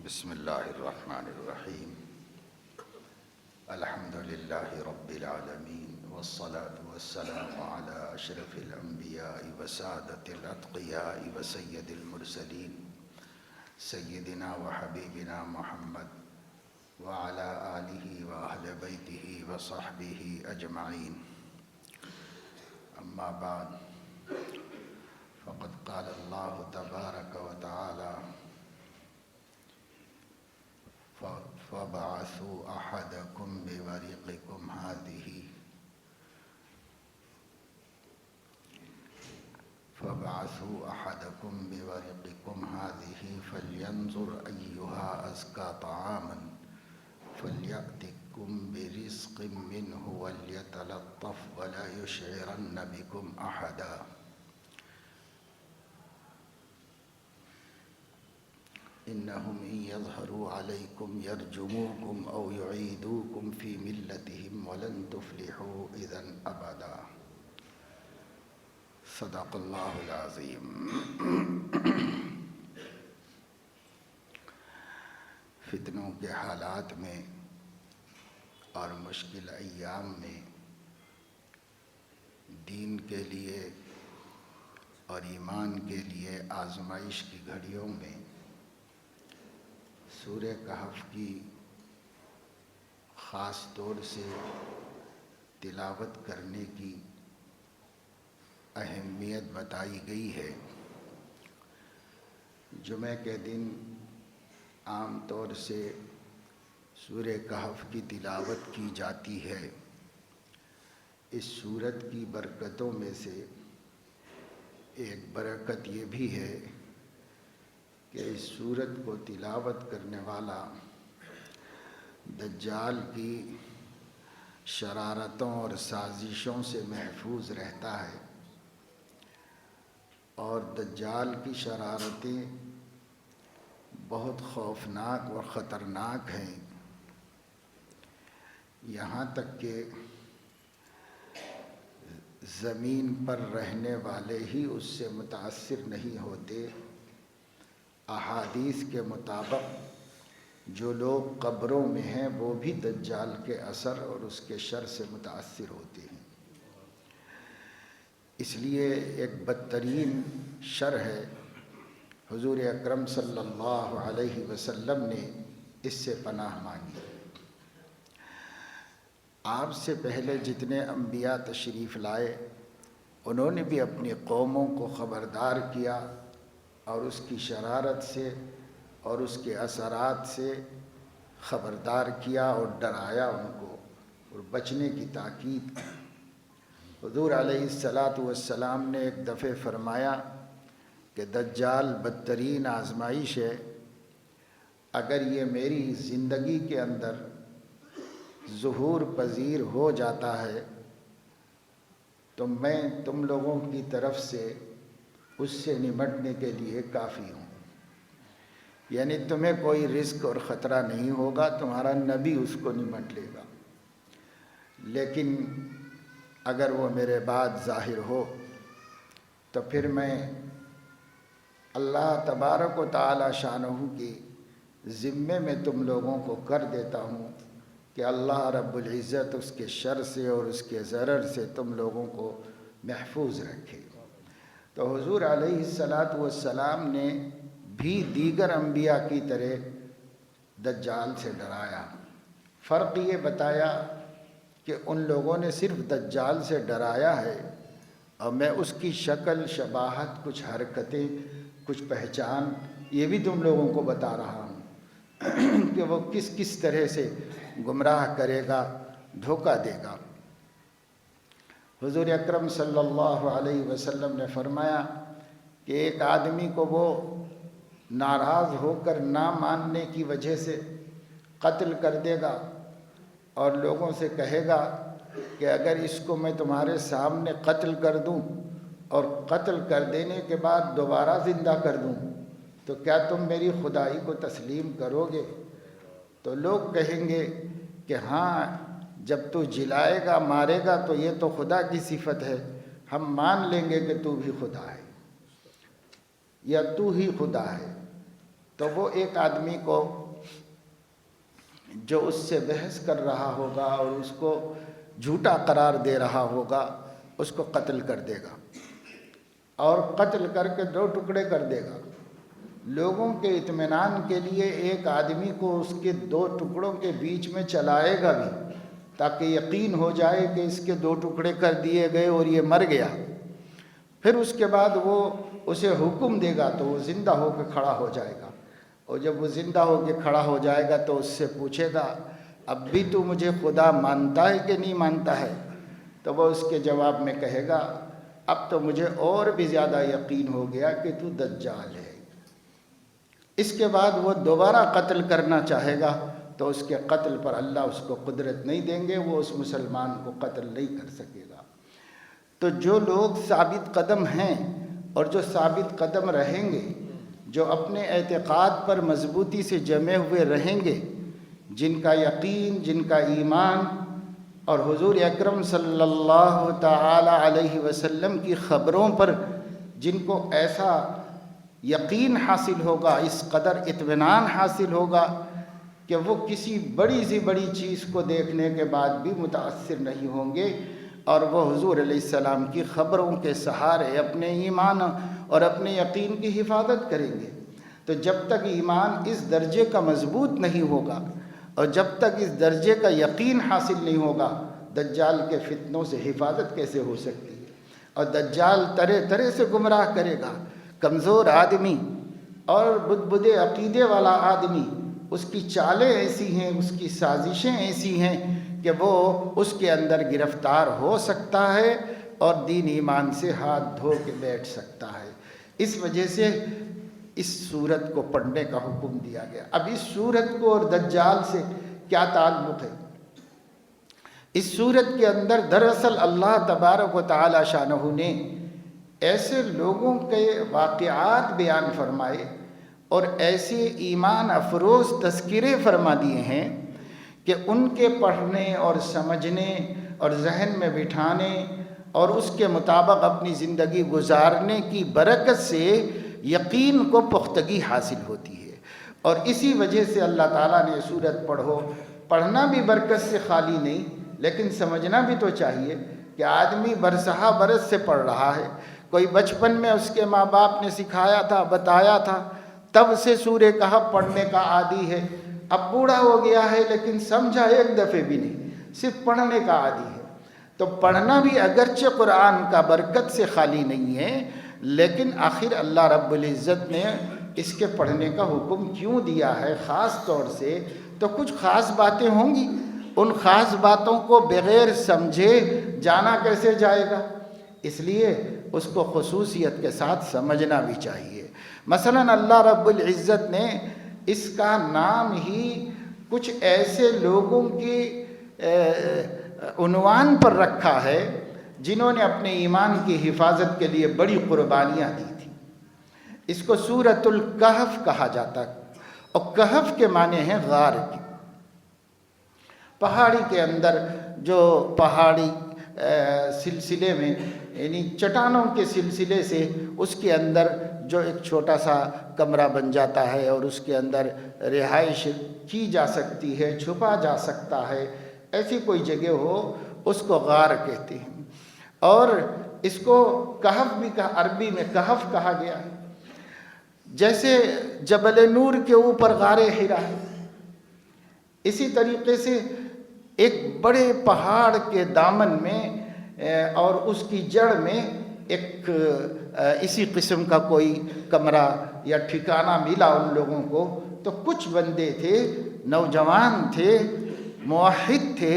بسم اللہ الرحمن الرحیم الحمد للہ رب العالمین والصلاة والسلام علی اشرف الانبیاء وسادۃ الاتقیاء وسید المرسلین سیدنا وحبیبنا محمد وعلی آلہ واہل بیتہ وصحبہ اجمعین اما بعد فقد قال اللہ تبارک وتعالی فَابْعَثُوا أَحَدَكُمْ بِوَرِقِكُمْ هَذِهِ فَلْيَنْظُرْ أَيُّهَا أَزْكَى طَعَامًا فَلْيَأْتِكُمْ بِرِزْقٍ مِّنْهُ وَلْيَتَلَطَّفْ وَلَا يُشْعِرَنَّ بِكُمْ أَحَدًا إنهم إن يظهروا عليكم يرجموكم أو يعيدوكم في ملتهم ولن تفلحوا إذا أبدا صدق اللہ العظیم۔ فتنوں کے حالات میں اور مشکل ایام میں دین کے لیے اور ایمان کے لیے آزمائش کی گھڑیوں میں سورہ کہف کی خاص طور سے تلاوت کرنے کی اہمیت بتائی گئی ہے۔ جمعہ کے دن عام طور سے سورہ کہف کی تلاوت کی جاتی ہے۔ اس سورت کی برکتوں میں سے ایک برکت یہ بھی ہے کہ اس سورت کو تلاوت کرنے والا دجال کی شرارتوں اور سازشوں سے محفوظ رہتا ہے، اور دجال کی شرارتیں بہت خوفناک اور خطرناک ہیں، یہاں تک کہ زمین پر رہنے والے ہی اس سے متاثر نہیں ہوتے۔ احادیث کے مطابق جو لوگ قبروں میں ہیں وہ بھی دجال کے اثر اور اس کے شر سے متاثر ہوتے ہیں۔ اس لیے ایک بدترین شر ہے۔ حضور اکرم صلی اللہ علیہ وسلم نے اس سے پناہ مانگی۔ آپ سے پہلے جتنے انبیاء تشریف لائے انہوں نے بھی اپنی قوموں کو خبردار کیا اور اس کی شرارت سے اور اس کے اثرات سے خبردار کیا اور ڈرایا ان کو اور بچنے کی تاکید کی۔ حضور علیہ السلام نے ایک دفعہ فرمایا کہ دجال بدترین آزمائش ہے، اگر یہ میری زندگی کے اندر ظہور پذیر ہو جاتا ہے تو میں تم لوگوں کی طرف سے اس سے نمٹنے کے لیے کافی ہوں، یعنی تمہیں کوئی رسک اور خطرہ نہیں ہوگا، تمہارا نبی اس کو نمٹ لے گا۔ لیکن اگر وہ میرے بعد ظاہر ہو تو پھر میں اللہ تبارک و تعالی شانہ کے ذمے میں تم لوگوں کو کر دیتا ہوں کہ اللہ رب العزت اس کے شر سے اور اس کے ضرر سے تم لوگوں کو محفوظ رکھے۔ تو حضور علیہ السلام نے بھی دیگر انبیاء کی طرح دجال سے ڈرایا۔ فرق یہ بتایا کہ ان لوگوں نے صرف دجال سے ڈرایا ہے اور میں اس کی شکل، شباہت، کچھ حرکتیں، کچھ پہچان یہ بھی تم لوگوں کو بتا رہا ہوں کہ وہ کس کس طرح سے گمراہ کرے گا، دھوکہ دے گا۔ حضور اکرم صلی اللہ علیہ وسلم نے فرمایا کہ ایک آدمی کو وہ ناراض ہو کر نہ ماننے کی وجہ سے قتل کر دے گا اور لوگوں سے کہے گا کہ اگر اس کو میں تمہارے سامنے قتل کر دوں اور قتل کر دینے کے بعد دوبارہ زندہ کر دوں تو کیا تم میری خدائی کو تسلیم کرو گے؟ تو لوگ کہیں گے کہ ہاں، جب تو جلائے گا، مارے گا تو یہ تو خدا کی صفت ہے، ہم مان لیں گے کہ تو بھی خدا ہے یا تو ہی خدا ہے۔ تو وہ ایک آدمی کو جو اس سے بحث کر رہا ہوگا اور اس کو جھوٹا قرار دے رہا ہوگا اس کو قتل کر دے گا، اور قتل کر کے 2 ٹکڑے کر دے گا۔ لوگوں کے اطمینان کے لیے ایک آدمی کو اس کے 2 ٹکڑوں کے بیچ میں چلائے گا بھی، تاکہ یقین ہو جائے کہ اس کے 2 ٹکڑے کر دیے گئے اور یہ مر گیا۔ پھر اس کے بعد وہ اسے حکم دے گا تو وہ زندہ ہو کے کھڑا ہو جائے گا، اور جب وہ زندہ ہو کے کھڑا ہو جائے گا تو اس سے پوچھے گا اب بھی تو مجھے خدا مانتا ہے کہ نہیں مانتا ہے؟ تو وہ اس کے جواب میں کہے گا اب تو مجھے اور بھی زیادہ یقین ہو گیا کہ تو دجال ہے۔ اس کے بعد وہ دوبارہ قتل کرنا چاہے گا تو اس کے قتل پر اللہ اس کو قدرت نہیں دیں گے، وہ اس مسلمان کو قتل نہیں کر سکے گا۔ تو جو لوگ ثابت قدم ہیں اور جو ثابت قدم رہیں گے، جو اپنے اعتقاد پر مضبوطی سے جمے ہوئے رہیں گے، جن کا یقین، جن کا ایمان اور حضور اکرم صلی اللہ تعالی علیہ وسلم کی خبروں پر جن کو ایسا یقین حاصل ہوگا، اس قدر اطمینان حاصل ہوگا کہ وہ کسی بڑی سے بڑی چیز کو دیکھنے کے بعد بھی متاثر نہیں ہوں گے، اور وہ حضور علیہ السلام کی خبروں کے سہارے اپنے ایمان اور اپنے یقین کی حفاظت کریں گے۔ تو جب تک ایمان اس درجے کا مضبوط نہیں ہوگا اور جب تک اس درجے کا یقین حاصل نہیں ہوگا، دجال کے فتنوں سے حفاظت کیسے ہو سکتی ہے؟ اور دجال طرح طرح سے گمراہ کرے گا۔ کمزور آدمی اور بدبدے عقیدے والا آدمی، اس کی چالیں ایسی ہیں، اس کی سازشیں ایسی ہیں کہ وہ اس کے اندر گرفتار ہو سکتا ہے اور دین ایمان سے ہاتھ دھو کے بیٹھ سکتا ہے۔ اس وجہ سے اس سورت کو پڑھنے کا حکم دیا گیا۔ اب اس سورت کو اور دجال سے کیا تعلق ہے؟ اس سورت کے اندر دراصل اللہ تبارک و تعالی شانہ نے ایسے لوگوں کے واقعات بیان فرمائے اور ایسے ایمان افروز تذکرے فرما دیے ہیں کہ ان کے پڑھنے اور سمجھنے اور ذہن میں بٹھانے اور اس کے مطابق اپنی زندگی گزارنے کی برکت سے یقین کو پختگی حاصل ہوتی ہے۔ اور اسی وجہ سے اللہ تعالیٰ نے سورت پڑھنا بھی برکت سے خالی نہیں، لیکن سمجھنا بھی تو چاہیے کہ آدمی برسہ برس سے پڑھ رہا ہے۔ کوئی بچپن میں اس کے ماں باپ نے سکھایا تھا، بتایا تھا، تب سے سورہ کہف پڑھنے کا عادی ہے۔ اب بوڑھا ہو گیا ہے لیکن سمجھا ایک دفعے بھی نہیں، صرف پڑھنے کا عادی ہے۔ تو پڑھنا بھی اگرچہ قرآن کا برکت سے خالی نہیں ہے، لیکن آخر اللہ رب العزت نے اس کے پڑھنے کا حکم کیوں دیا ہے خاص طور سے؟ تو کچھ خاص باتیں ہوں گی، ان خاص باتوں کو بغیر سمجھے جانا کیسے جائے گا؟ اس لیے اس کو خصوصیت کے ساتھ سمجھنا بھی چاہیے۔ مثلا اللہ رب العزت نے اس کا نام ہی کچھ ایسے لوگوں کی عنوان پر رکھا ہے جنہوں نے اپنے ایمان کی حفاظت کے لیے بڑی قربانیاں دی تھیں۔ اس کو سورۃ الکہف کہا جاتا ہے، اور کہف کے معنی ہیں غار کی۔ پہاڑی کے اندر جو پہاڑی سلسلے میں، یعنی چٹانوں کے سلسلے سے اس کے اندر جو ایک چھوٹا سا کمرہ بن جاتا ہے اور اس کے اندر رہائش کی جا سکتی ہے، چھپا جا سکتا ہے، ایسی کوئی جگہ ہو اس کو غار کہتے ہیں۔ اور اس کو کہف بھی عربی میں کہف کہا گیا ہے۔ جیسے جبل نور کے اوپر غار حرا ہے، اسی طریقے سے ایک بڑے پہاڑ کے دامن میں اور اس کی جڑ میں ایک اسی قسم کا کوئی کمرہ یا ٹھکانہ ملا ان لوگوں کو۔ تو کچھ بندے تھے، نوجوان تھے، موحد تھے،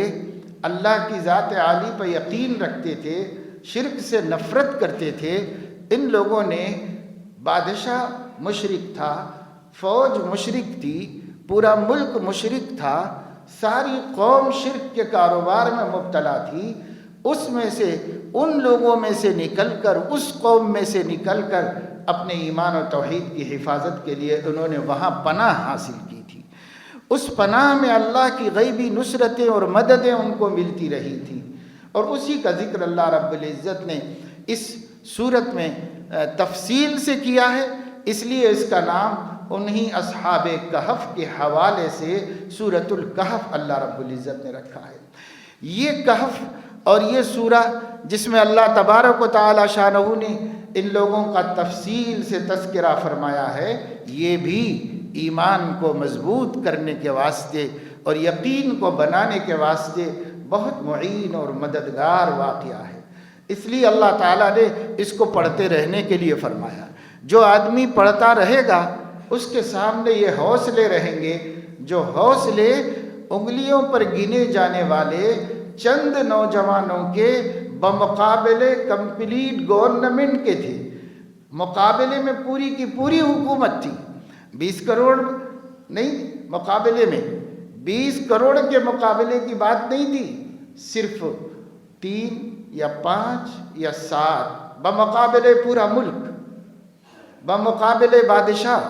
اللہ کی ذات عالی پر یقین رکھتے تھے، شرک سے نفرت کرتے تھے۔ ان لوگوں نے، بادشاہ مشرک تھا، فوج مشرک تھی، پورا ملک مشرک تھا، ساری قوم شرک کے کاروبار میں مبتلا تھی، اس میں سے ان لوگوں میں سے نکل کر، اس قوم میں سے نکل کر اپنے ایمان و توحید کی حفاظت کے لیے انہوں نے وہاں پناہ حاصل کی تھی۔ اس پناہ میں اللہ کی غیبی نصرتیں اور مددیں ان کو ملتی رہی تھیں، اور اسی کا ذکر اللہ رب العزت نے اس سورت میں تفصیل سے کیا ہے، اس لیے اس کا نام انہی اصحاب کہف کے حوالے سے سورۃ الکہف اللہ رب العزت نے رکھا ہے۔ یہ کہف اور یہ سورہ جس میں اللہ تبارک و تعالی شانہ نے ان لوگوں کا تفصیل سے تذکرہ فرمایا ہے، یہ بھی ایمان کو مضبوط کرنے کے واسطے اور یقین کو بنانے کے واسطے بہت معین اور مددگار واقعہ ہے۔ اس لیے اللہ تعالیٰ نے اس کو پڑھتے رہنے کے لیے فرمایا۔ جو آدمی پڑھتا رہے گا اس کے سامنے یہ حوصلے رہیں گے، جو حوصلے انگلیوں پر گنے جانے والے چند نوجوانوں کے بمقابلے کمپلیٹ گورنمنٹ کے تھے۔ مقابلے میں پوری کی پوری حکومت تھی، 20 کروڑ نہیں، مقابلے میں 20 کروڑ کے مقابلے کی بات نہیں تھی، صرف 3 یا 5 یا 7 بمقابلے پورا ملک، بمقابلے بادشاہ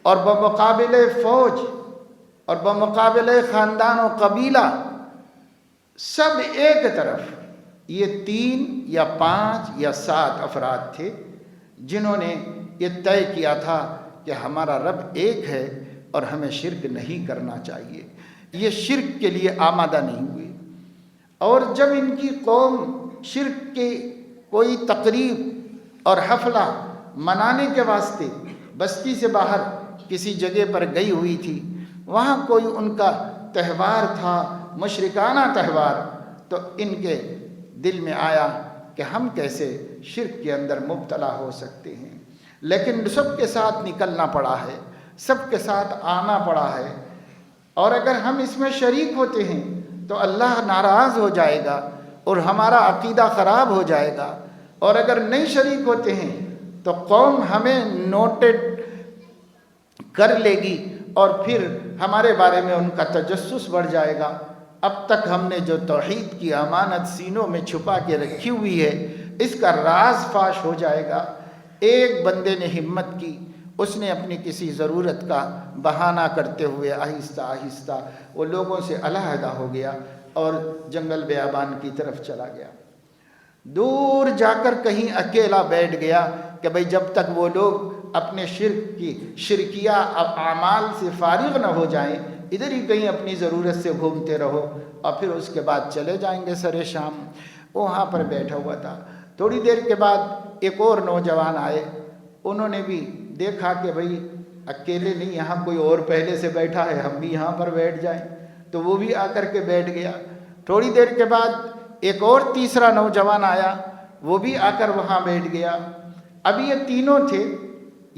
اور بمقابلے فوج اور بمقابلے خاندان و قبیلہ، سب ایک طرف۔ یہ 3 یا 5 یا 7 افراد تھے جنہوں نے یہ طے کیا تھا کہ ہمارا رب ایک ہے اور ہمیں شرک نہیں کرنا چاہیے، یہ شرک کے لیے آمادہ نہیں ہوئے۔ اور جب ان کی قوم شرک کے کوئی تقریب اور حفلہ منانے کے واسطے بستی سے باہر کسی جگہ پر گئی ہوئی تھی، وہاں کوئی ان کا تہوار تھا، مشرکانہ تہوار، تو ان کے دل میں آیا کہ ہم کیسے شرک کے اندر مبتلا ہو سکتے ہیں، لیکن سب کے ساتھ نکلنا پڑا ہے، سب کے ساتھ آنا پڑا ہے، اور اگر ہم اس میں شریک ہوتے ہیں تو اللہ ناراض ہو جائے گا اور ہمارا عقیدہ خراب ہو جائے گا، اور اگر نہیں شریک ہوتے ہیں تو قوم ہمیں نوٹڈ کر لے گی اور پھر ہمارے بارے میں ان کا تجسس بڑھ جائے گا۔ اب تک ہم نے جو توحید کی امانت سینوں میں چھپا کے رکھی ہوئی ہے، اس کا راز فاش ہو جائے گا۔ ایک بندے نے ہمت کی، اس نے اپنی کسی ضرورت کا بہانہ کرتے ہوئے آہستہ آہستہ وہ لوگوں سے علیحدہ ہو گیا اور جنگل بیابان کی طرف چلا گیا۔ دور جا کر کہیں اکیلا بیٹھ گیا کہ بھئی جب تک وہ لوگ اپنے شرک کی شرکیہ اعمال سے فارغ نہ ہو جائیں، ادھر ہی کہیں اپنی ضرورت سے گھومتے رہو اور پھر اس کے بعد چلے جائیں گے سر شام۔ وہاں پر بیٹھا ہوا تھا۔ تھوڑی دیر کے بعد ایک اور نوجوان آئے، انہوں نے بھی دیکھا کہ بھئی اکیلے نہیں، یہاں کوئی اور پہلے سے بیٹھا ہے، ہم بھی یہاں پر بیٹھ جائیں، تو وہ بھی آ کر کے بیٹھ گیا۔ تھوڑی دیر کے بعد ایک اور تیسرا نوجوان آیا، وہ بھی آ کر وہاں بیٹھ گیا۔ اب یہ تینوں تھے،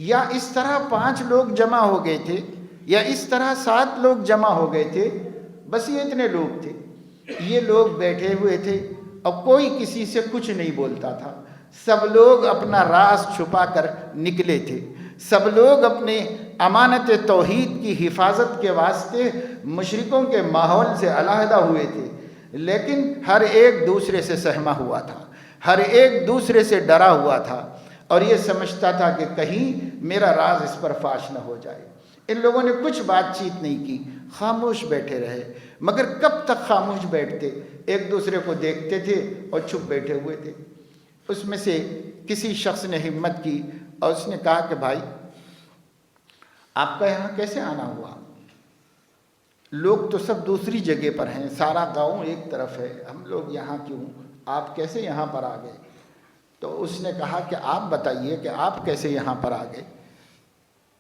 یا اس طرح 5 لوگ جمع ہو گئے تھے، یا اس طرح 7 لوگ جمع ہو گئے تھے، بس یہ اتنے لوگ تھے۔ یہ لوگ بیٹھے ہوئے تھے اور کوئی کسی سے کچھ نہیں بولتا تھا، سب لوگ اپنا راز چھپا کر نکلے تھے، سب لوگ اپنے امانت توحید کی حفاظت کے واسطے مشرکوں کے ماحول سے علیحدہ ہوئے تھے، لیکن ہر ایک دوسرے سے سہما ہوا تھا، ہر ایک دوسرے سے ڈرا ہوا تھا، اور یہ سمجھتا تھا کہ کہیں میرا راز اس پر فاش نہ ہو جائے۔ ان لوگوں نے کچھ بات چیت نہیں کی، خاموش بیٹھے رہے، مگر کب تک خاموش بیٹھتے؟ ایک دوسرے کو دیکھتے تھے اور چھپ بیٹھے ہوئے تھے۔ اس میں سے کسی شخص نے ہمت کی اور اس نے کہا کہ بھائی آپ کا یہاں کیسے آنا ہوا؟ لوگ تو سب دوسری جگہ پر ہیں، سارا گاؤں ایک طرف ہے، ہم لوگ یہاں کیوں؟ آپ کیسے یہاں پر آ گئے؟ تو اس نے کہا کہ آپ بتائیے کہ آپ کیسے یہاں پر آ گئے،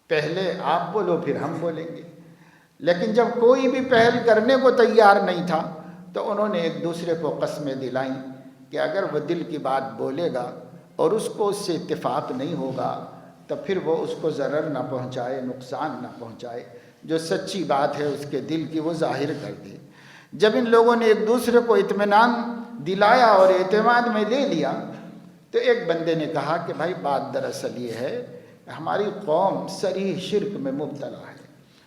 پہلے آپ بولو پھر ہم بولیں گے۔ لیکن جب کوئی بھی پہل کرنے کو تیار نہیں تھا تو انہوں نے ایک دوسرے کو قسمیں دلائیں کہ اگر وہ دل کی بات بولے گا اور اس کو اس سے اتفاق نہیں ہوگا تو پھر وہ اس کو ضرر نہ پہنچائے، نقصان نہ پہنچائے، جو سچی بات ہے اس کے دل کی وہ ظاہر کر دے۔ جب ان لوگوں نے ایک دوسرے کو اطمینان دلایا اور اعتماد میں لے لیا تو ایک بندے نے کہا کہ بھائی بات دراصل یہ ہے، ہماری قوم صریح شرک میں مبتلا ہے،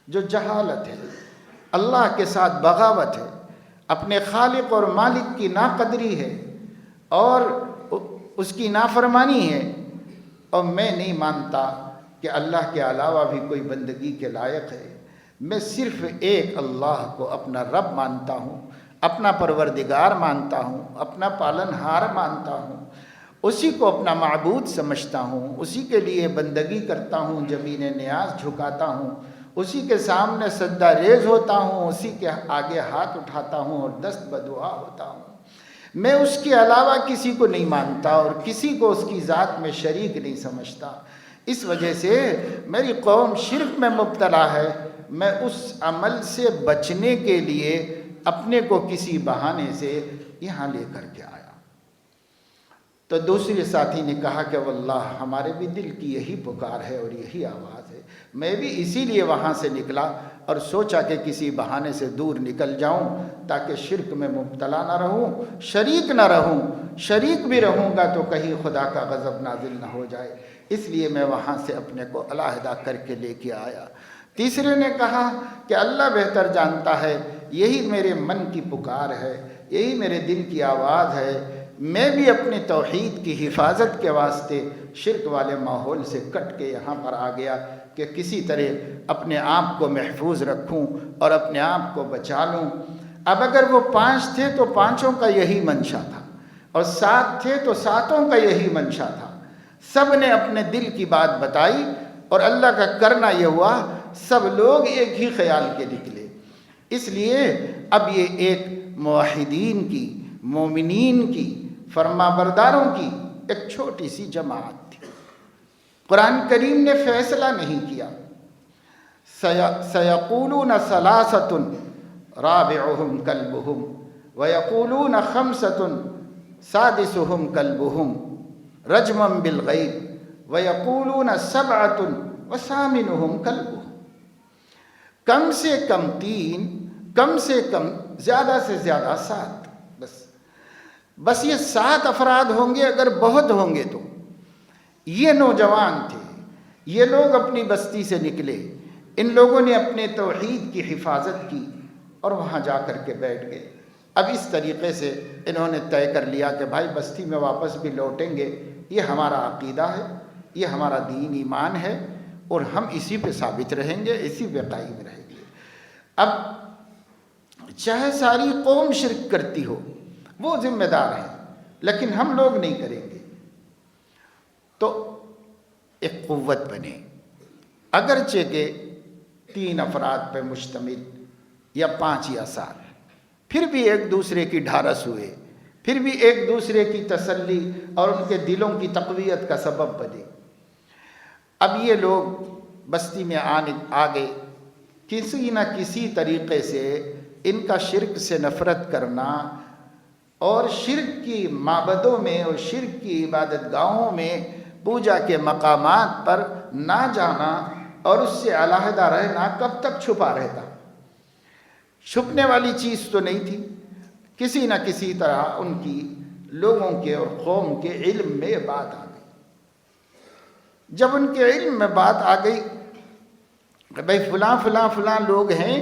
جو جہالت ہے، اللہ کے ساتھ بغاوت ہے، اپنے خالق اور مالک کی ناقدری ہے اور اس کی نافرمانی ہے، اور میں نہیں مانتا کہ اللہ کے علاوہ بھی کوئی بندگی کے لائق ہے۔ میں صرف ایک اللہ کو اپنا رب مانتا ہوں، اپنا پروردگار مانتا ہوں، اپنا پالنہار مانتا ہوں، اسی کو اپنا معبود سمجھتا ہوں، اسی کے لیے بندگی کرتا ہوں، زمین نیاز جھکاتا ہوں، اسی کے سامنے سجدہ ریز ہوتا ہوں، اسی کے آگے ہاتھ اٹھاتا ہوں اور دست بدعا ہوتا ہوں۔ میں اس کے علاوہ کسی کو نہیں مانتا اور کسی کو اس کی ذات میں شریک نہیں سمجھتا۔ اس وجہ سے میری قوم شرک میں مبتلا ہے، میں اس عمل سے بچنے کے لیے اپنے کو کسی بہانے سے یہاں لے کر کے آیا۔ تو دوسرے ساتھی نے کہا کہ واللہ ہمارے بھی دل کی یہی پکار ہے اور یہی آواز ہے، میں بھی اسی لیے وہاں سے نکلا اور سوچا کہ کسی بہانے سے دور نکل جاؤں تاکہ شرک میں مبتلا نہ رہوں، شریک نہ رہوں، شریک بھی رہوں گا تو کہیں خدا کا غضب نازل نہ ہو جائے، اس لیے میں وہاں سے اپنے کو علیحدہ کر کے لے کے آیا۔ تیسرے نے کہا کہ اللہ بہتر جانتا ہے، یہی میرے من کی پکار ہے، یہی میرے دل کی آواز ہے، میں بھی اپنی توحید کی حفاظت کے واسطے شرک والے ماحول سے کٹ کے یہاں پر آ گیا کہ کسی طرح اپنے آپ کو محفوظ رکھوں اور اپنے آپ کو بچا لوں۔ اب اگر وہ 5 تھے تو 5 کا یہی منشا تھا، اور 7 تھے تو 7 کا یہی منشا تھا۔ سب نے اپنے دل کی بات بتائی اور اللہ کا کرنا یہ ہوا سب لوگ ایک ہی خیال کے نکلے۔ اس لیے اب یہ ایک موحدین کی، مومنین کی، فرما برداروں کی ایک چھوٹی سی جماعت تھی۔ قرآن کریم نے فیصلہ نہیں کیا سیقولون ثلاثۃ رابعہم کلبہم ویقولون خمسۃ سادسہم کلبہم رجما بالغیب ویقولون سبعۃ وثامنہم کلبہم۔ کم سے کم 3، کم سے کم زیادہ سے زیادہ 7، بس یہ 7 افراد ہوں گے اگر بہت ہوں گے تو۔ یہ نوجوان تھے، یہ لوگ اپنی بستی سے نکلے، ان لوگوں نے اپنے توحید کی حفاظت کی اور وہاں جا کر کے بیٹھ گئے۔ اب اس طریقے سے انہوں نے طے کر لیا کہ بھائی بستی میں واپس بھی لوٹیں گے، یہ ہمارا عقیدہ ہے، یہ ہمارا دین ایمان ہے اور ہم اسی پہ ثابت رہیں گے، اسی پہ قائم رہیں گے۔ اب چاہے ساری قوم شرک کرتی ہو، وہ ذمہ دار ہیں، لیکن ہم لوگ نہیں کریں گے۔ تو ایک قوت بنے، اگرچہ کہ 3 افراد پہ مشتمل یا 5 یا 7، پھر بھی ایک دوسرے کی ڈھارس ہوئے، پھر بھی ایک دوسرے کی تسلی اور ان کے دلوں کی تقویت کا سبب بنے۔ اب یہ لوگ بستی میں آ گئے، کسی نہ کسی طریقے سے ان کا شرک سے نفرت کرنا اور شرک کی معبدوں میں اور شرک کی عبادت گاہوں میں پوجا کے مقامات پر نہ جانا اور اس سے علیحدہ رہنا کب تک چھپا رہتا؟ چھپنے والی چیز تو نہیں تھی، کسی نہ کسی طرح ان کی لوگوں کے اور قوم کے علم میں بات آ گئی۔ جب ان کے علم میں بات آ گئی کہ بھئی فلاں فلاں فلاں لوگ ہیں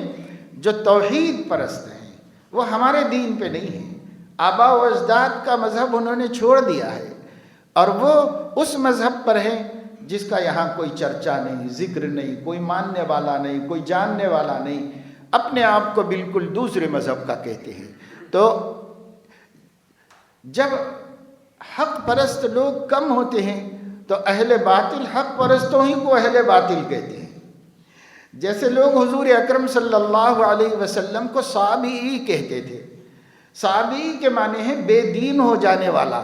جو توحید پرست ہیں، وہ ہمارے دین پہ نہیں ہیں، آبا و اجداد کا مذہب انہوں نے چھوڑ دیا ہے اور وہ اس مذہب پر ہیں جس کا یہاں کوئی چرچا نہیں، ذکر نہیں، کوئی ماننے والا نہیں، کوئی جاننے والا نہیں، اپنے آپ کو بالکل دوسرے مذہب کا کہتے ہیں۔ تو جب حق پرست لوگ کم ہوتے ہیں تو اہل باطل حق پرستوں ہی کو اہل باطل کہتے ہیں۔ جیسے لوگ حضور اکرم صلی اللہ علیہ وسلم کو صابئی کہتے تھے۔ صابئی کے معنی ہے بے دین ہو جانے والا،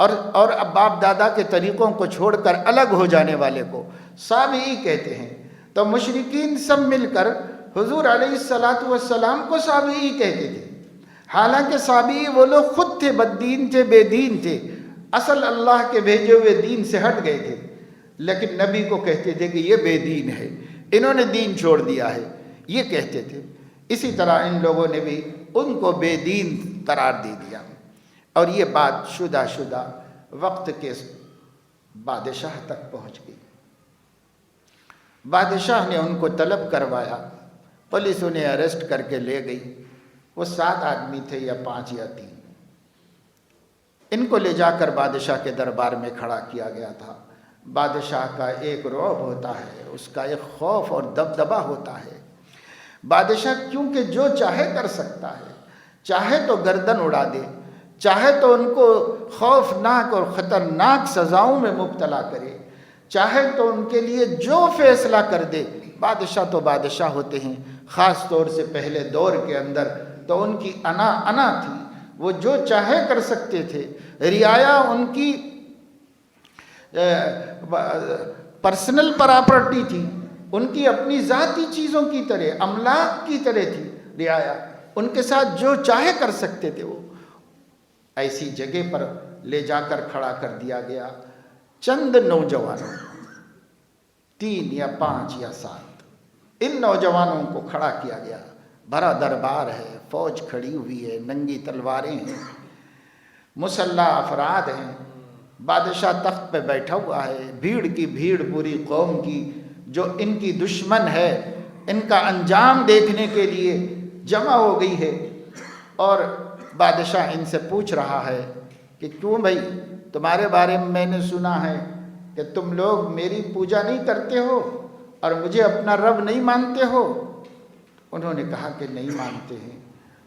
اور اب باپ دادا کے طریقوں کو چھوڑ کر الگ ہو جانے والے کو صابئی کہتے ہیں۔ تو مشرکین سب مل کر حضور علیہ السلام کو صابئی کہتے تھے، حالانکہ صابئی وہ لوگ خود تھے، بد دین تھے، بے دین تھے، اصل اللہ کے بھیجے ہوئے دین سے ہٹ گئے تھے، لیکن نبی کو کہتے تھے کہ یہ بے دین ہے، انہوں نے دین چھوڑ دیا ہے، یہ کہتے تھے۔ اسی طرح ان لوگوں نے بھی ان کو بے دین قرار دے دیا، اور یہ بات شدہ شدہ وقت کے بادشاہ تک پہنچ گئی۔ بادشاہ نے ان کو طلب کروایا، پولیس انہیں اریسٹ کر کے لے گئی۔ وہ 7 آدمی تھے یا 5 یا 3، ان کو لے جا کر بادشاہ کے دربار میں کھڑا کیا گیا تھا۔ بادشاہ کا ایک رعب ہوتا ہے، اس کا ایک خوف اور دبدبا ہوتا ہے۔ بادشاہ کیونکہ جو چاہے کر سکتا ہے، چاہے تو گردن اڑا دے، چاہے تو ان کو خوفناک اور خطرناک سزاؤں میں مبتلا کرے، چاہے تو ان کے لیے جو فیصلہ کر دے۔ بادشاہ تو بادشاہ ہوتے ہیں، خاص طور سے پہلے دور کے اندر تو ان کی انا تھی، وہ جو چاہے کر سکتے تھے۔ رعایا ان کی پرسنل پراپرٹی تھی، ان کی اپنی ذاتی چیزوں کی طرح، املاک کی طرح تھی رعایا، ان کے ساتھ جو چاہے کر سکتے تھے۔ وہ ایسی جگہ پر لے جا کر کھڑا کر دیا گیا، چند نوجوانوں، 3 یا 5 یا 7، ان نوجوانوں کو کھڑا کیا گیا۔ بڑا دربار ہے، فوج کھڑی ہوئی ہے، ننگی تلواریں ہیں، مسلح افراد ہیں، بادشاہ تخت پہ بیٹھا ہوا ہے، بھیڑ کی بھیڑ پوری قوم کی جو ان کی دشمن ہے، ان کا انجام دیکھنے کے لیے جمع ہو گئی ہے۔ اور بادشاہ ان سے پوچھ رہا ہے کہ کیوں بھائی، تمہارے بارے میں میں نے سنا ہے کہ تم لوگ میری پوجا نہیں کرتے ہو اور مجھے اپنا رب نہیں مانتے ہو۔ انہوں نے کہا کہ نہیں مانتے ہیں،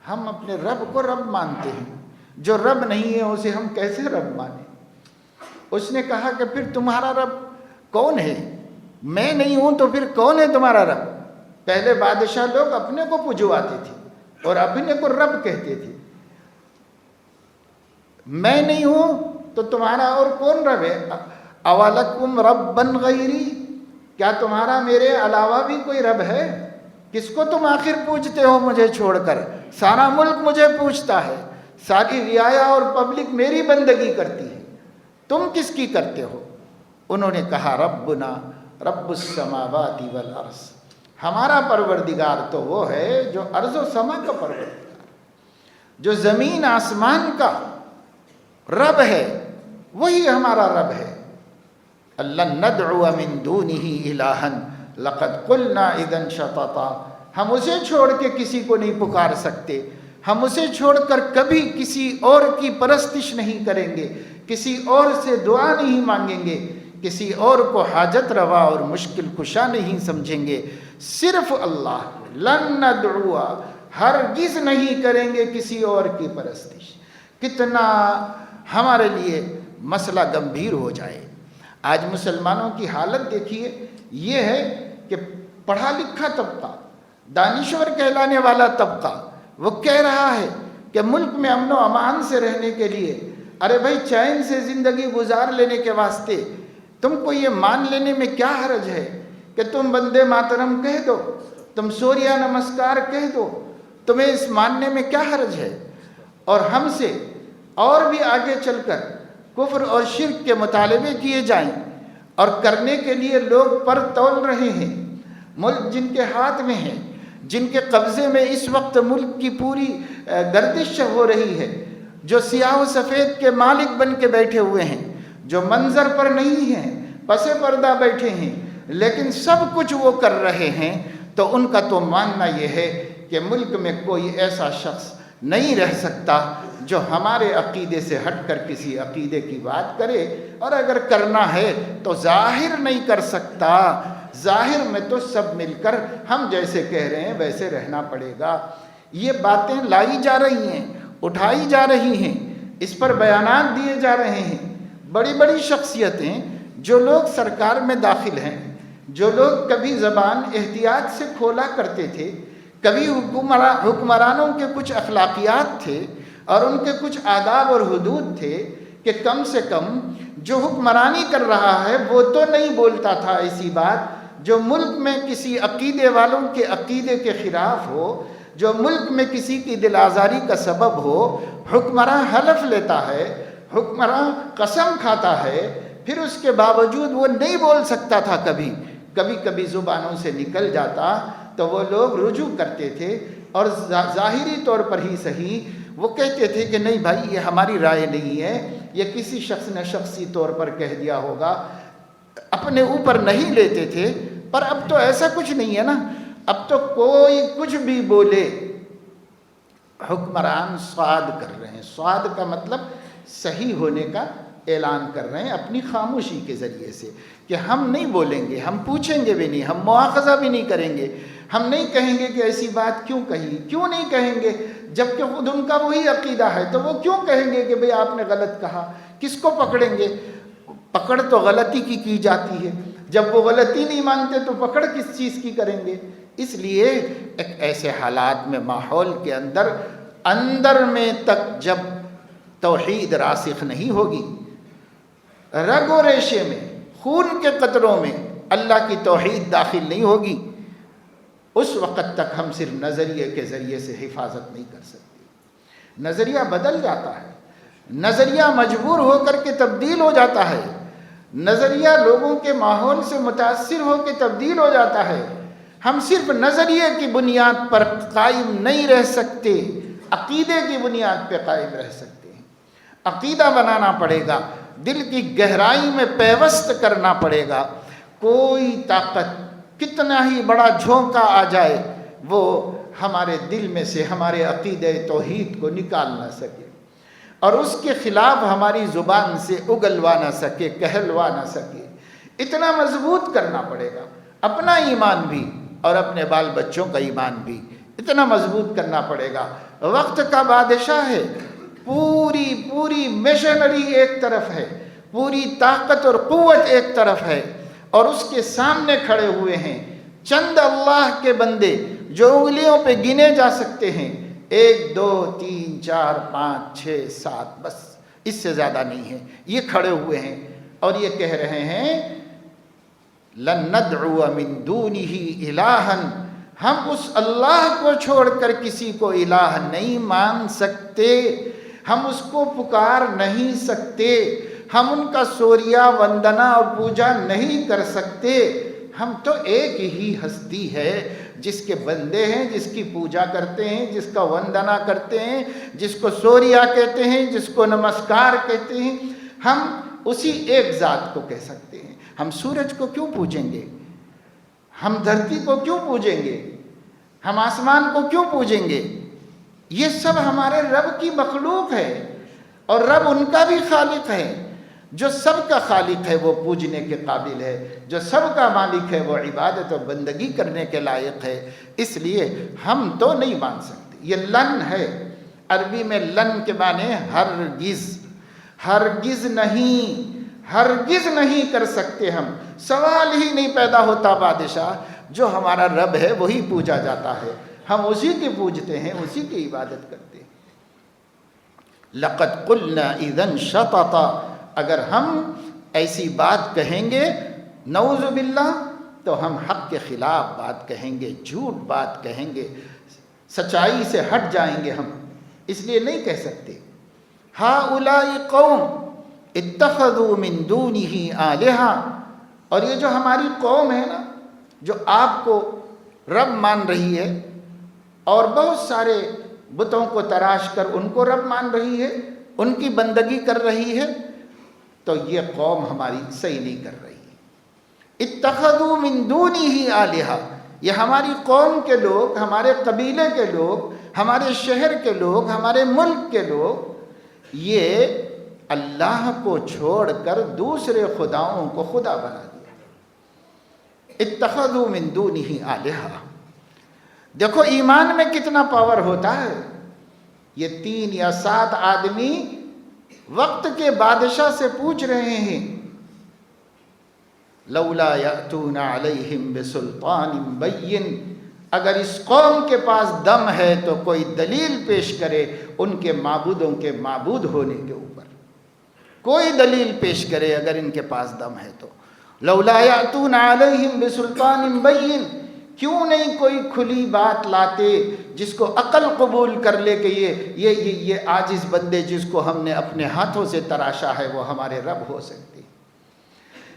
ہم اپنے رب کو رب مانتے ہیں، جو رب نہیں ہے اسے ہم کیسے رب مانیں؟ اس نے کہا کہ پھر تمہارا رب کون ہے؟ میں نہیں ہوں تو پھر کون ہے تمہارا رب؟ پہلے بادشاہ لوگ اپنے کو پجواتے تھے اور اپنے کو رب کہتے تھے۔ میں نہیں ہوں تو تمہارا اور کون رب ہے؟ اولکم ربن غیری، کیا تمہارا میرے علاوہ بھی کوئی رب ہے؟ کس کو تم آخر پوچھتے ہو مجھے چھوڑ کر؟ سارا ملک مجھے پوچھتا ہے، ساری رعایا اور پبلک میری بندگی کرتی ہے، تم کس کی کرتے ہو؟ انہوں نے کہا ربنا رب السماوات والارض، ہمارا پروردگار تو وہ ہے جو ارض و سما کا پروردگار، جو زمین آسمان کا رب ہے، وہی ہمارا رب ہے۔ اللہ ندعو من دونہ الہا لقد قلنا اذا شططا، ہم اسے چھوڑ کے کسی کو نہیں پکار سکتے، ہم اسے چھوڑ کر کبھی کسی اور کی پرستش نہیں کریں گے، کسی اور سے دعا نہیں مانگیں گے، کسی اور کو حاجت روا اور مشکل کشا نہیں سمجھیں گے، صرف اللہ کو۔ لن ندعو، ہرگز نہیں کریں گے کسی اور کی پرستش۔ کتنا ہمارے لیے مسئلہ گمبھیر ہو جائے۔ آج مسلمانوں کی حالت دیکھیے، یہ ہے کہ پڑھا لکھا طبقہ، دانشور کہلانے والا طبقہ، وہ کہہ رہا ہے کہ ملک میں امن و امان سے رہنے کے لیے، ارے بھائی چین سے زندگی گزار لینے کے واسطے تم کو یہ مان لینے میں کیا حرج ہے کہ تم بندے ماترم کہہ دو، تم سوریہ نمسکار کہہ دو، تمہیں اس ماننے میں کیا حرج ہے؟ اور ہم سے اور بھی آگے چل کر کفر اور شرک کے مطالبے کیے جائیں اور کرنے کے لیے لوگ پر تول رہے ہیں۔ ملک جن کے ہاتھ میں ہے، جن کے قبضے میں اس وقت ملک کی پوری گردش ہو رہی ہے، جو سیاہ و سفید کے مالک بن کے بیٹھے ہوئے ہیں، جو منظر پر نہیں ہیں، پس پردہ بیٹھے ہیں، لیکن سب کچھ وہ کر رہے ہیں، تو ان کا تو ماننا یہ ہے کہ ملک میں کوئی ایسا شخص نہیں رہ سکتا جو ہمارے عقیدے سے ہٹ کر کسی عقیدے کی بات کرے، اور اگر کرنا ہے تو ظاہر نہیں کر سکتا، ظاہر میں تو سب مل کر ہم جیسے کہہ رہے ہیں ویسے رہنا پڑے گا۔ یہ باتیں لائی جا رہی ہیں، اٹھائی جا رہی ہیں، اس پر بیانات دیے جا رہے ہیں۔ بڑی بڑی شخصیتیں، جو لوگ سرکار میں داخل ہیں، جو لوگ کبھی زبان احتیاط سے کھولا کرتے تھے، کبھی حکمرانوں کے کچھ اخلاقیات تھے اور ان کے کچھ آداب اور حدود تھے کہ کم سے کم جو حکمرانی کر رہا ہے وہ تو نہیں بولتا تھا ایسی بات جو ملک میں کسی عقیدے والوں کے عقیدے کے خلاف ہو، جو ملک میں کسی کی دل آزاری کا سبب ہو۔ حکمراں حلف لیتا ہے، حکمراں قسم کھاتا ہے، پھر اس کے باوجود وہ نہیں بول سکتا تھا، کبھی کبھی زبانوں سے نکل جاتا تو وہ لوگ رجوع کرتے تھے اور ظاہری طور پر ہی صحیح وہ کہتے تھے کہ نہیں بھائی یہ ہماری رائے نہیں ہے، یہ کسی شخص نے شخصی طور پر کہہ دیا ہوگا، اپنے اوپر نہیں لیتے تھے۔ پر اب تو ایسا کچھ نہیں ہے نا، اب تو کوئی کچھ بھی بولے، حکمران صاد کر رہے ہیں۔ صاد کا مطلب صحیح ہونے کا اعلان کر رہے ہیں اپنی خاموشی کے ذریعے سے کہ ہم نہیں بولیں گے، ہم پوچھیں گے بھی نہیں، ہم مواخذہ بھی نہیں کریں گے، ہم نہیں کہیں گے کہ ایسی بات کیوں کہی، کیوں نہیں کہیں گے جبکہ خود ان کا وہی عقیدہ ہے، تو وہ کیوں کہیں گے کہ بھئی آپ نے غلط کہا؟ کس کو پکڑیں گے؟ پکڑ تو غلطی کی جاتی ہے، جب وہ غلطی نہیں مانتے تو پکڑ کس چیز کی کریں گے؟ اس لیے ایک ایسے حالات میں، ماحول کے اندر میں تک جب توحید راسخ نہیں ہوگی، رگ و ریشے میں، خون کے قطروں میں اللہ کی توحید داخل نہیں ہوگی، اس وقت تک ہم صرف نظریے کے ذریعے سے حفاظت نہیں کر سکتے۔ نظریہ بدل جاتا ہے، نظریہ مجبور ہو کر کے تبدیل ہو جاتا ہے، نظریہ لوگوں کے ماحول سے متاثر ہو کے تبدیل ہو جاتا ہے۔ ہم صرف نظریے کی بنیاد پر قائم نہیں رہ سکتے، عقیدے کی بنیاد پہ قائم رہ سکتے ہیں۔ عقیدہ بنانا پڑے گا، دل کی گہرائی میں پیوست کرنا پڑے گا۔ کوئی طاقت کتنا ہی بڑا جھونکا آ جائے، وہ ہمارے دل میں سے ہمارے عقیدے توحید کو نکال نہ سکے، اور اس کے خلاف ہماری زبان سے اگلوا نہ سکے، کہلوا نہ سکے۔ اتنا مضبوط کرنا پڑے گا، اپنا ایمان بھی اور اپنے بال بچوں کا ایمان بھی اتنا مضبوط کرنا پڑے گا۔ وقت کا بادشاہ ہے، پوری مشنری ایک طرف ہے، پوری طاقت اور قوت ایک طرف ہے، اور اس کے سامنے کھڑے ہوئے ہیں چند اللہ کے بندے جو انگلیوں پہ گنے جا سکتے ہیں، 1 2 3 4 5 6 7، بس اس سے زیادہ نہیں ہے۔ یہ کھڑے ہوئے ہیں اور یہ کہہ رہے ہیں لن ندعو من دونہ الہا، ہم اس اللہ کو چھوڑ کر کسی کو الہ نہیں مان سکتے، ہم اس کو پکار نہیں سکتے، ہم ان کا سوریہ وندنا اور پوجا نہیں کر سکتے۔ ہم تو ایک ہی ہستی ہے جس کے بندے ہیں، جس کی پوجا کرتے ہیں، جس کا وندنا کرتے ہیں، جس کو سوریہ کہتے ہیں، جس کو نمسکار کہتے ہیں، ہم اسی ایک ذات کو کہہ سکتے ہیں۔ ہم سورج کو کیوں پوجیں گے؟ ہم دھرتی کو کیوں پوجیں گے؟ ہم آسمان کو کیوں پوجیں گے؟ یہ سب ہمارے رب کی مخلوق ہے، اور رب ان کا بھی خالق ہے۔ جو سب کا خالق ہے وہ پوجنے کے قابل ہے، جو سب کا مالک ہے وہ عبادت و بندگی کرنے کے لائق ہے۔ اس لیے ہم تو نہیں مان سکتے۔ یہ لن ہے، عربی میں لن کے معنی ہرگز، ہرگز نہیں کر سکتے ہم۔ سوال ہی نہیں پیدا ہوتا بادشاہ، جو ہمارا رب ہے وہی پوجا جاتا ہے، ہم اسی کی پوجتے ہیں، اسی کی عبادت کرتے ہیں۔ لقد قلنا اذا شططا، اگر ہم ایسی بات کہیں گے نعوذ باللہ تو ہم حق کے خلاف بات کہیں گے، جھوٹ بات کہیں گے، سچائی سے ہٹ جائیں گے ہم، اس لیے نہیں کہہ سکتے۔ ہؤلاء قوم اتخذوا من دونہ آلہہ، اور یہ جو ہماری قوم ہے نا، جو آپ کو رب مان رہی ہے اور بہت سارے بتوں کو تراش کر ان کو رب مان رہی ہے، ان کی بندگی کر رہی ہے، تو یہ قوم ہماری صحیح نہیں کر رہی ہے۔ اتخذوا من دونہ آلہہ، یہ ہماری قوم کے لوگ، ہمارے قبیلے کے لوگ، ہمارے شہر کے لوگ، ہمارے ملک کے لوگ، یہ اللہ کو چھوڑ کر دوسرے خداؤں کو خدا بنا دیا۔ اتخذوا من دونہ آلہہ۔ دیکھو ایمان میں کتنا پاور ہوتا ہے۔ یہ 3 یا 7 آدمی وقت کے بادشاہ سے پوچھ رہے ہیں لولا یأتون علیہم بسلطان بین، اگر اس قوم کے پاس دم ہے تو کوئی دلیل پیش کرے ان کے معبودوں کے معبود ہونے کے اوپر، کوئی دلیل پیش کرے اگر ان کے پاس دم ہے تو۔ لولا یأتون علیہم بسلطان بین، کیوں نہیں کوئی کھلی بات لاتے جس کو عقل قبول کر لے کہ یہ عاجز بندے جس کو ہم نے اپنے ہاتھوں سے تراشا ہے وہ ہمارے رب ہو سکتے،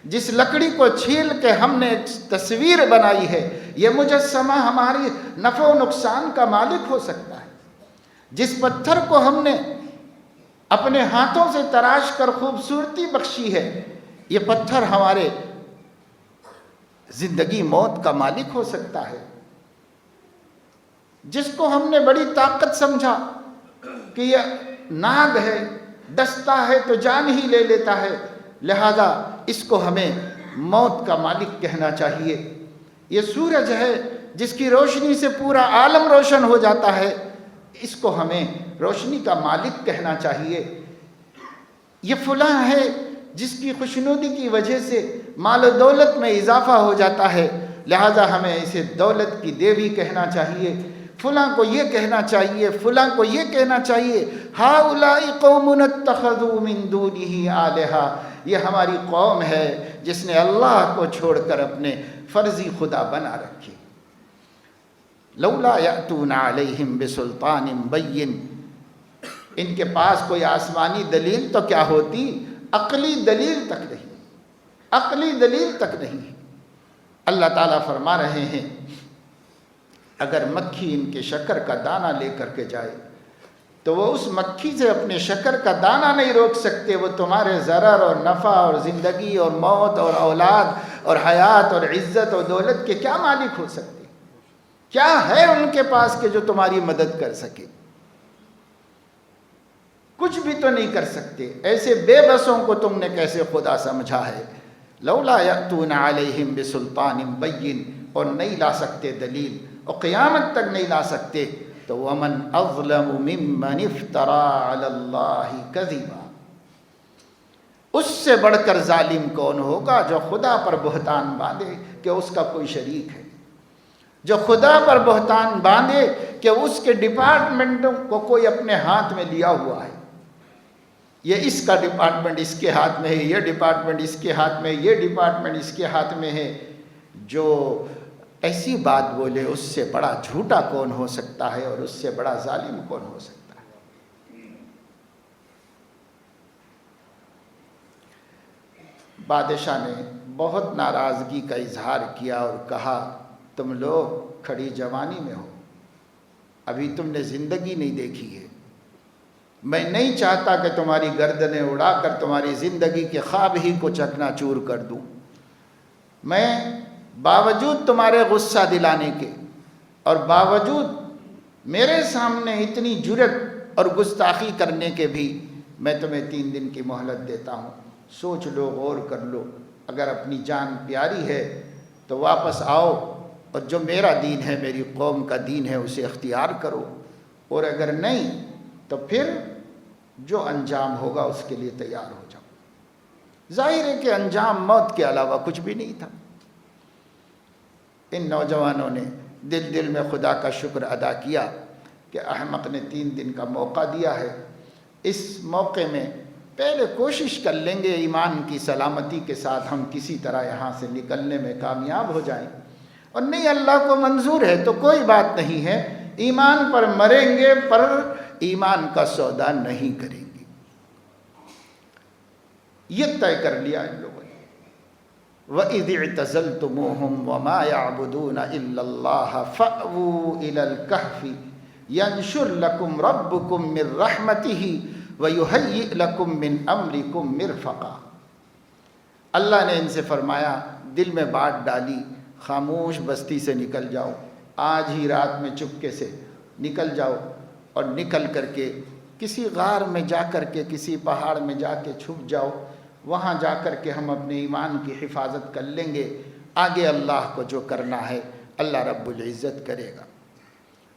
جس لکڑی کو چھیل کے ہم نے ایک تصویر بنائی ہے یہ مجسمہ ہماری نفع و نقصان کا مالک ہو سکتا ہے، جس پتھر کو ہم نے اپنے ہاتھوں سے تراش کر خوبصورتی بخشی ہے یہ پتھر ہمارے زندگی موت کا مالک ہو سکتا ہے، جس کو ہم نے بڑی طاقت سمجھا کہ یہ ناگ ہے، ڈستا ہے تو جان ہی لے لیتا ہے، لہذا اس کو ہمیں موت کا مالک کہنا چاہیے۔ یہ سورج ہے جس کی روشنی سے پورا عالم روشن ہو جاتا ہے، اس کو ہمیں روشنی کا مالک کہنا چاہیے. یہ فلاں ہے جس کی خوشنودی کی وجہ سے مال و دولت میں اضافہ ہو جاتا ہے، لہذا ہمیں اسے دولت کی دیوی کہنا چاہیے. فلاں کو یہ کہنا چاہیے، فلاں کو یہ کہنا چاہیے، ہؤلاء قوم اتخذوا من دونہ آلہہ، یہ ہماری قوم ہے جس نے اللہ کو چھوڑ کر اپنے فرضی خدا بنا رکھے. لولا یأتون علیہم بسلطان بین، ان کے پاس کوئی آسمانی دلیل تو کیا ہوتی، عقلی دلیل تک نہیں، عقلی دلیل تک نہیں. اللہ تعالیٰ فرما رہے ہیں اگر مکھی ان کے شکر کا دانہ لے کر کے جائے تو وہ اس مکھی سے اپنے شکر کا دانہ نہیں روک سکتے. وہ تمہارے ضرر اور نفع اور زندگی اور موت اور اولاد اور حیات اور عزت اور دولت کے کیا مالک ہو سکتے؟ کیا ہے ان کے پاس کہ جو تمہاری مدد کر سکے؟ کچھ بھی تو نہیں کر سکتے. ایسے بے بسوں کو تم نے کیسے خدا سمجھا ہے؟ لولا یأتون علیہم بسلطان بین، اور نہیں لا سکتے دلیل، اور قیامت تک نہیں لا سکتے. تو ومن اظلم ممن افترى علی اللہ کذبا، اس سے بڑھ کر ظالم کون ہوگا جو خدا پر بہتان باندھے کہ اس کا کوئی شریک ہے، جو خدا پر بہتان باندھے کہ اس کے ڈپارٹمنٹوں کو کوئی اپنے ہاتھ میں لیا ہوا ہے. یہ اس کا ڈپارٹمنٹ اس کے ہاتھ میں ہے، یہ ڈپارٹمنٹ اس کے ہاتھ میں ہے، یہ ڈپارٹمنٹ اس کے ہاتھ میں ہے. جو ایسی بات بولے اس سے بڑا جھوٹا کون ہو سکتا ہے، اور اس سے بڑا ظالم کون ہو سکتا ہے؟ بادشاہ نے بہت ناراضگی کا اظہار کیا اور کہا تم لوگ کھڑی جوانی میں ہو، ابھی تم نے زندگی نہیں دیکھی ہے. میں نہیں چاہتا کہ تمہاری گردنیں اڑا کر تمہاری زندگی کے خواب ہی کو چکنا چور کر دوں. میں باوجود تمہارے غصہ دلانے کے اور باوجود میرے سامنے اتنی جرت اور گستاخی کرنے کے بھی میں تمہیں 3 دن کی مہلت دیتا ہوں. سوچ لو، غور کر لو. اگر اپنی جان پیاری ہے تو واپس آؤ، اور جو میرا دین ہے، میری قوم کا دین ہے، اسے اختیار کرو. اور اگر نہیں تو پھر جو انجام ہوگا اس کے لیے تیار ہو جاؤ. ظاہر ہے کہ انجام موت کے علاوہ کچھ بھی نہیں تھا. ان نوجوانوں نے دل میں خدا کا شکر ادا کیا کہ احمق نے 3 دن کا موقع دیا ہے. اس موقع میں پہلے کوشش کر لیں گے ایمان کی سلامتی کے ساتھ ہم کسی طرح یہاں سے نکلنے میں کامیاب ہو جائیں، اور نہیں اللہ کو منظور ہے تو کوئی بات نہیں ہے، ایمان پر مریں گے پر ایمان کا سودا نہیں کریں گے. یہ طے کر لیا ان لوگوں نے. وَإِذِ اعْتَزَلْتُمُوهُمْ وَمَا يَعْبُدُونَ إِلَّا اللَّهَ فَأْوُوا إِلَى الْكَهْفِ يَنشُرْ لَكُمْ رَبُّكُمْ مِنْ رَحْمَتِهِ وَيُهَيِّئْ لَكُمْ مِنْ أَمْرِكُمْ مِرْفَقًا. اللہ نے ان سے فرمایا دل میں بات ڈالی، خاموش بستی سے نکل جاؤ، آج ہی رات میں چپکے سے نکل جاؤ، اور نکل کر کے کسی غار میں جا کر کے کسی پہاڑ میں جا کے چھپ جاؤ. وہاں جا کر کے ہم اپنے ایمان کی حفاظت کر لیں گے. آگے اللہ کو جو کرنا ہے اللہ رب العزت کرے گا.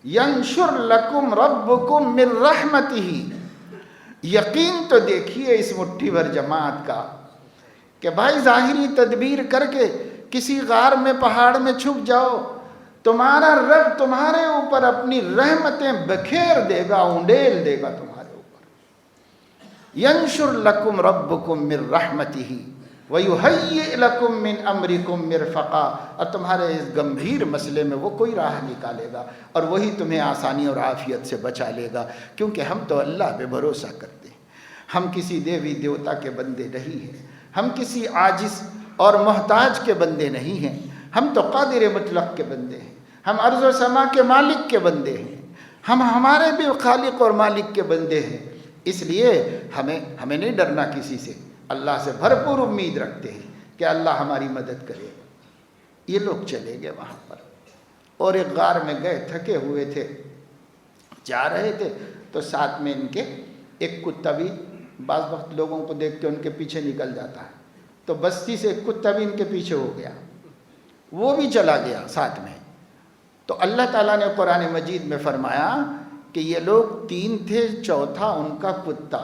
ینشر لکم ربکم من رحمتہ. یقین تو دیکھیے اس مٹھی بھر جماعت کا کہ بھائی ظاہری تدبیر کر کے کسی غار میں پہاڑ میں چھپ جاؤ، تمہارا رب تمہارے اوپر اپنی رحمتیں بکھیر دے گا، اونڈیل دے گا تمہارے اوپر. ینشر لکم ربکم من رحمتہ ویہیئ لکم من امرکم مرفقا. اور تمہارے اس گمبھیر مسئلے میں وہ کوئی راہ نکالے گا اور وہی تمہیں آسانی اور عافیت سے بچا لے گا. کیونکہ ہم تو اللہ پہ بھروسہ کرتے ہیں، ہم کسی دیوی دیوتا کے بندے نہیں ہیں، ہم کسی عاجز اور محتاج کے بندے نہیں ہیں، ہم تو قادر مطلق کے بندے ہیں، ہم ارض و سما کے مالک کے بندے ہیں، ہم ہمارے بھی خالق اور مالک کے بندے ہیں. اس لیے ہمیں نہیں ڈرنا کسی سے، اللہ سے بھرپور امید رکھتے ہیں کہ اللہ ہماری مدد کرے گا. یہ لوگ چلے گئے وہاں پر اور ایک غار میں گئے، تھکے ہوئے تھے، جا رہے تھے تو ساتھ میں ان کے ایک کتا بھی بعض وقت لوگوں کو دیکھ کے ان کے پیچھے نکل جاتا ہے، تو بستی سے ایک کتا بھی ان کے پیچھے ہو گیا، وہ بھی چلا گیا ساتھ میں. تو اللہ تعالیٰ نے قرآن مجید میں فرمایا کہ یہ لوگ 3 تھے، چوتھا ان کا کتا،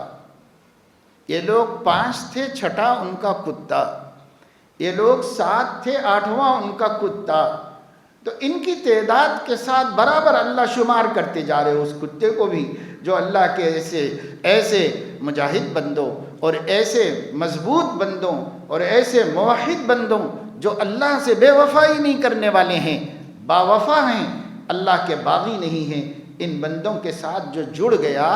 یہ لوگ 5 تھے، چھٹا ان کا کتا، یہ لوگ 7 تھے، 8واں ان کا کتا. تو ان کی تعداد کے ساتھ برابر اللہ شمار کرتے جا رہے اس کتے کو بھی، جو اللہ کے ایسے مجاہد بندوں اور ایسے مضبوط بندوں اور ایسے موحد بندوں جو اللہ سے بے وفائی نہیں کرنے والے ہیں، باوفا ہیں، اللہ کے باغی نہیں ہیں، ان بندوں کے ساتھ جو جڑ گیا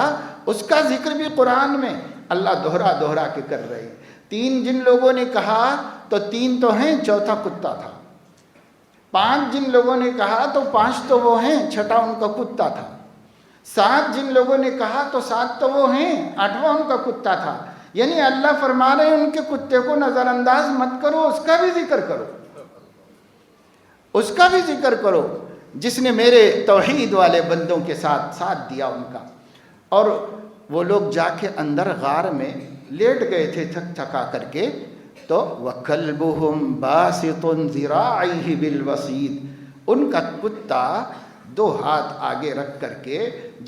اس کا ذکر بھی قرآن میں اللہ دوہرا دوہرا کے کر رہے ہیں. 3 جن لوگوں نے کہا تو 3 تو ہیں، چوتھا کتا تھا. 5 جن لوگوں نے کہا تو 5 تو وہ ہیں، چھٹا ان کا کتا تھا. 7 جن لوگوں نے کہا تو 7 تو وہ ہیں، 8واں ان کا کتا تھا. یعنی اللہ فرما رہے ہیں ان کے کتے کو نظر انداز مت کرو، اس کا بھی ذکر کرو، اس کا بھی ذکر کرو جس نے میرے توحید والے بندوں کے ساتھ دیا ان کا. اور وہ لوگ جا کے اندر غار میں لیٹ گئے تھے تھک تھکا کر کے، تو وَكَلْبُهُمْ بَاسِطٌ ذِرَاعَيْهِ بِالْوَصِيدِ، ان کا کتا 2 ہاتھ آگے رکھ کر کے،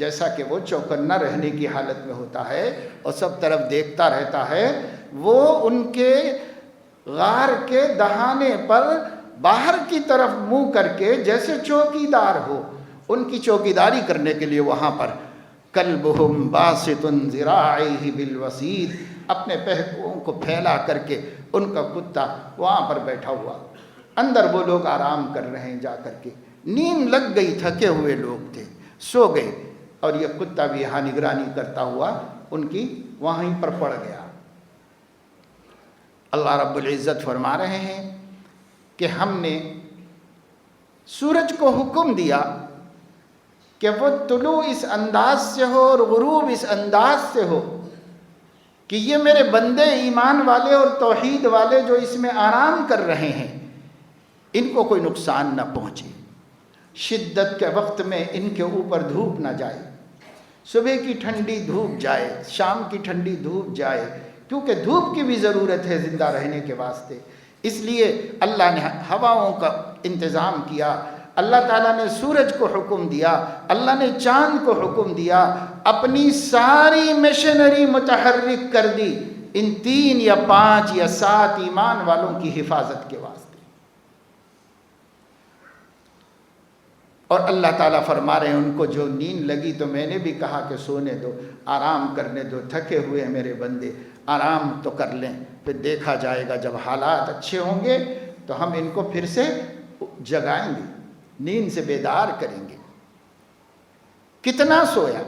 جیسا کہ وہ چوکنا رہنے کی حالت میں ہوتا ہے اور سب طرف دیکھتا رہتا ہے، وہ ان کے غار کے دہانے پر باہر کی طرف منہ کر کے جیسے چوکیدار ہو، ان کی چوکیداری کرنے کے لیے وہاں پر کلبہم باسط ذراعیہ بالوسید، اپنے پہلوؤں کو پھیلا کر کے ان کا کتا وہاں پر بیٹھا ہوا. اندر وہ لوگ آرام کر رہے ہیں، جا کر کے نیند لگ گئی، تھکے ہوئے لوگ تھے، سو گئے، اور یہ کتا بھی یہاں نگرانی کرتا ہوا ان کی وہیں پر پڑ گیا. اللہ رب العزت فرما رہے ہیں کہ ہم نے سورج کو حکم دیا کہ وہ طلوع اس انداز سے ہو اور غروب اس انداز سے ہو کہ یہ میرے بندے ایمان والے اور توحید والے جو اس میں آرام کر رہے ہیں ان کو کوئی نقصان نہ پہنچے. شدت کے وقت میں ان کے اوپر دھوپ نہ جائے، صبح کی ٹھنڈی دھوپ جائے، شام کی ٹھنڈی دھوپ جائے، کیونکہ دھوپ کی بھی ضرورت ہے زندہ رہنے کے واسطے. اس لیے اللہ نے ہواؤں کا انتظام کیا، اللہ تعالیٰ نے سورج کو حکم دیا، اللہ نے چاند کو حکم دیا، اپنی ساری مشینری متحرک کر دی ان 3 یا 5 یا 7 ایمان والوں کی حفاظت کے واسطے. اور اللہ تعالیٰ فرما رہے ہیں ان کو جو نیند لگی تو میں نے بھی کہا کہ سونے دو، آرام کرنے دو، تھکے ہوئے ہیں میرے بندے، آرام تو کر لیں، پھر دیکھا جائے گا جب حالات اچھے ہوں گے تو ہم ان کو پھر سے جگائیں گے، نیند سے بیدار کریں گے. کتنا سویا؟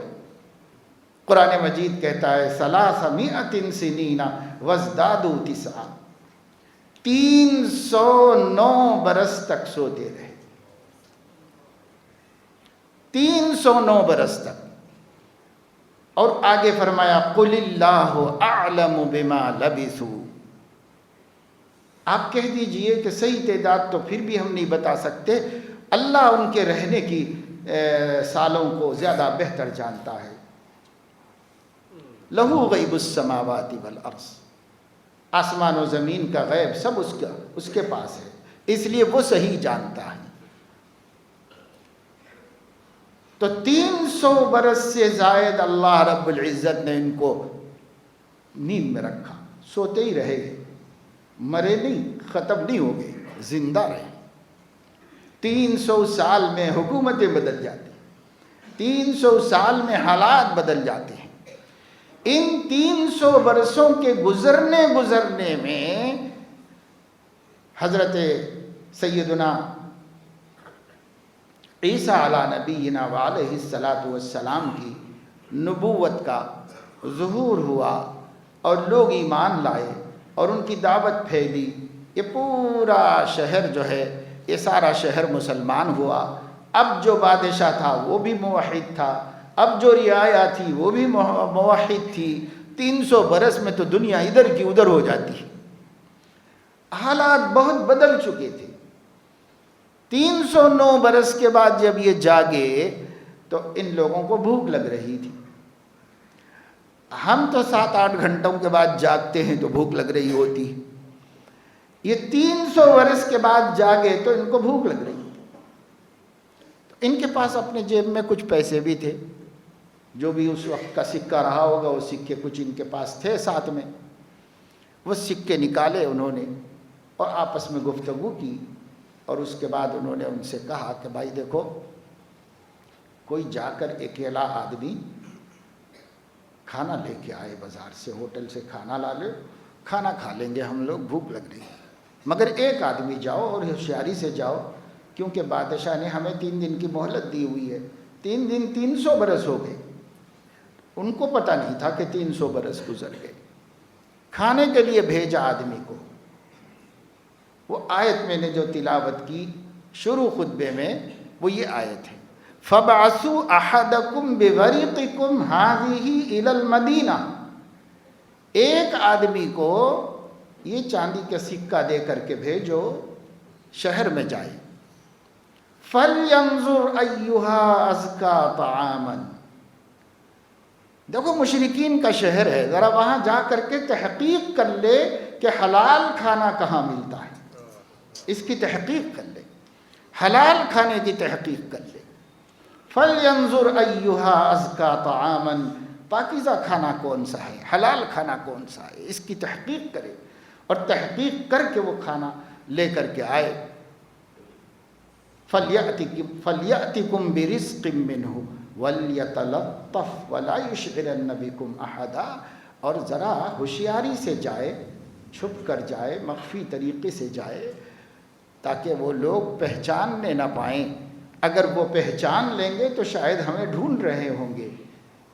قرآن مجید کہتا ہے 300 سنین وازدادوا 9، 309 برس تک سوتے رہے، 309 برس تک. اور آگے فرمایا قل اللہ اعلم بما لبثوا، آپ کہہ دیجئے کہ صحیح تعداد تو پھر بھی ہم نہیں بتا سکتے، اللہ ان کے رہنے کی سالوں کو زیادہ بہتر جانتا ہے. لہو غیب السماوات والارض، آسمان و زمین کا غیب سب اس کے پاس ہے، اس لیے وہ صحیح جانتا ہے. تو 300 برس سے زائد اللہ رب العزت نے ان کو نیند میں رکھا، سوتے ہی رہے، مرے نہیں، ختم نہیں ہو گئے، زندہ رہے. 300 سال میں حکومتیں بدل جاتی ہیں، 300 سال میں حالات بدل جاتے ہیں. ان 300 برسوں کے گزرنے میں حضرت سیدنا عیسیٰ علیہ نبینا وعلیہ الصلاۃ والسلام کی نبوت کا ظہور ہوا اور لوگ ایمان لائے اور ان کی دعوت پھیلی. یہ پورا شہر جو ہے، یہ سارا شہر مسلمان ہوا. اب جو بادشاہ تھا وہ بھی موحد تھا، اب جو رعایا تھی وہ بھی موحد تھی. 300 برس میں تو دنیا ادھر کی ادھر ہو جاتی، حالات بہت بدل چکے تھے. 309 برس کے بعد جب یہ جاگے تو ان لوگوں کو بھوک لگ رہی تھی. ہم تو 7-8 گھنٹوں کے بعد جاگتے ہیں تو بھوک لگ رہی ہوتی، یہ 300 برس کے بعد جاگے تو ان کو بھوک لگ رہی تھی. ان کے پاس اپنے جیب میں کچھ پیسے بھی تھے، جو بھی اس وقت کا سکہ رہا ہوگا وہ سکے کچھ ان کے پاس تھے ساتھ میں، وہ سکے نکالے انہوں نے اور آپس میں گفتگو کی، اور اس کے بعد انہوں نے ان سے کہا کہ بھائی دیکھو، کوئی جا کر اکیلا آدمی کھانا لے کے آئے بازار سے، ہوٹل سے کھانا لا لے، کھانا کھا لیں گے ہم لوگ، بھوک لگ رہی ہے، مگر ایک آدمی جاؤ اور ہوشیاری سے جاؤ، کیونکہ بادشاہ نے ہمیں 3 دن کی مہلت دی ہوئی ہے۔ 3 دن 300 برس ہو گئے، ان کو پتہ نہیں تھا کہ 300 برس گزر گئے۔ کھانے کے لیے بھیجا آدمی کو۔ وہ آیت میں نے جو تلاوت کی شروع خطبے میں، وہ یہ آیت ہے، فَبْعَثُوا أَحَدَكُمْ بِوَرِقِكُمْ هَٰذِهِ إِلَى الْمَدِينَةِ، ایک آدمی کو یہ چاندی کا سکہ دے کر کے بھیجو، شہر میں جائے، فَلْيَنظُرْ أَيُّهَا أَزْكَىٰ طَعَامًا، دیکھو مشرکین کا شہر ہے، ذرا وہاں جا کر کے تحقیق کر لے کہ حلال کھانا کہاں ملتا ہے، اس کی تحقیق کر لے، حلال کھانے کی تحقیق کر لے۔ فَلْيَنظُرْ أَيُّهَا أَزْكَىٰ طَعَامًا، پاکیزہ کھانا کون سا ہے، حلال کھانا کون سا ہے، اس کی تحقیق کرے، اور تحقیق کر کے وہ کھانا لے کر کے آئے۔ فَلْيَأْتِكُمْ بِرِزْقٍ مِّنْهُ وَلْيَتَلَطَّفْ وَلَا يُشْعِرَنَّ بِكُمْ أَحَدًا، اور ذرا ہوشیاری سے جائے، چھپ کر جائے، مخفی طریقے سے جائے، تاکہ وہ لوگ پہچاننے نہ پائیں، اگر وہ پہچان لیں گے تو شاید ہمیں ڈھونڈ رہے ہوں گے۔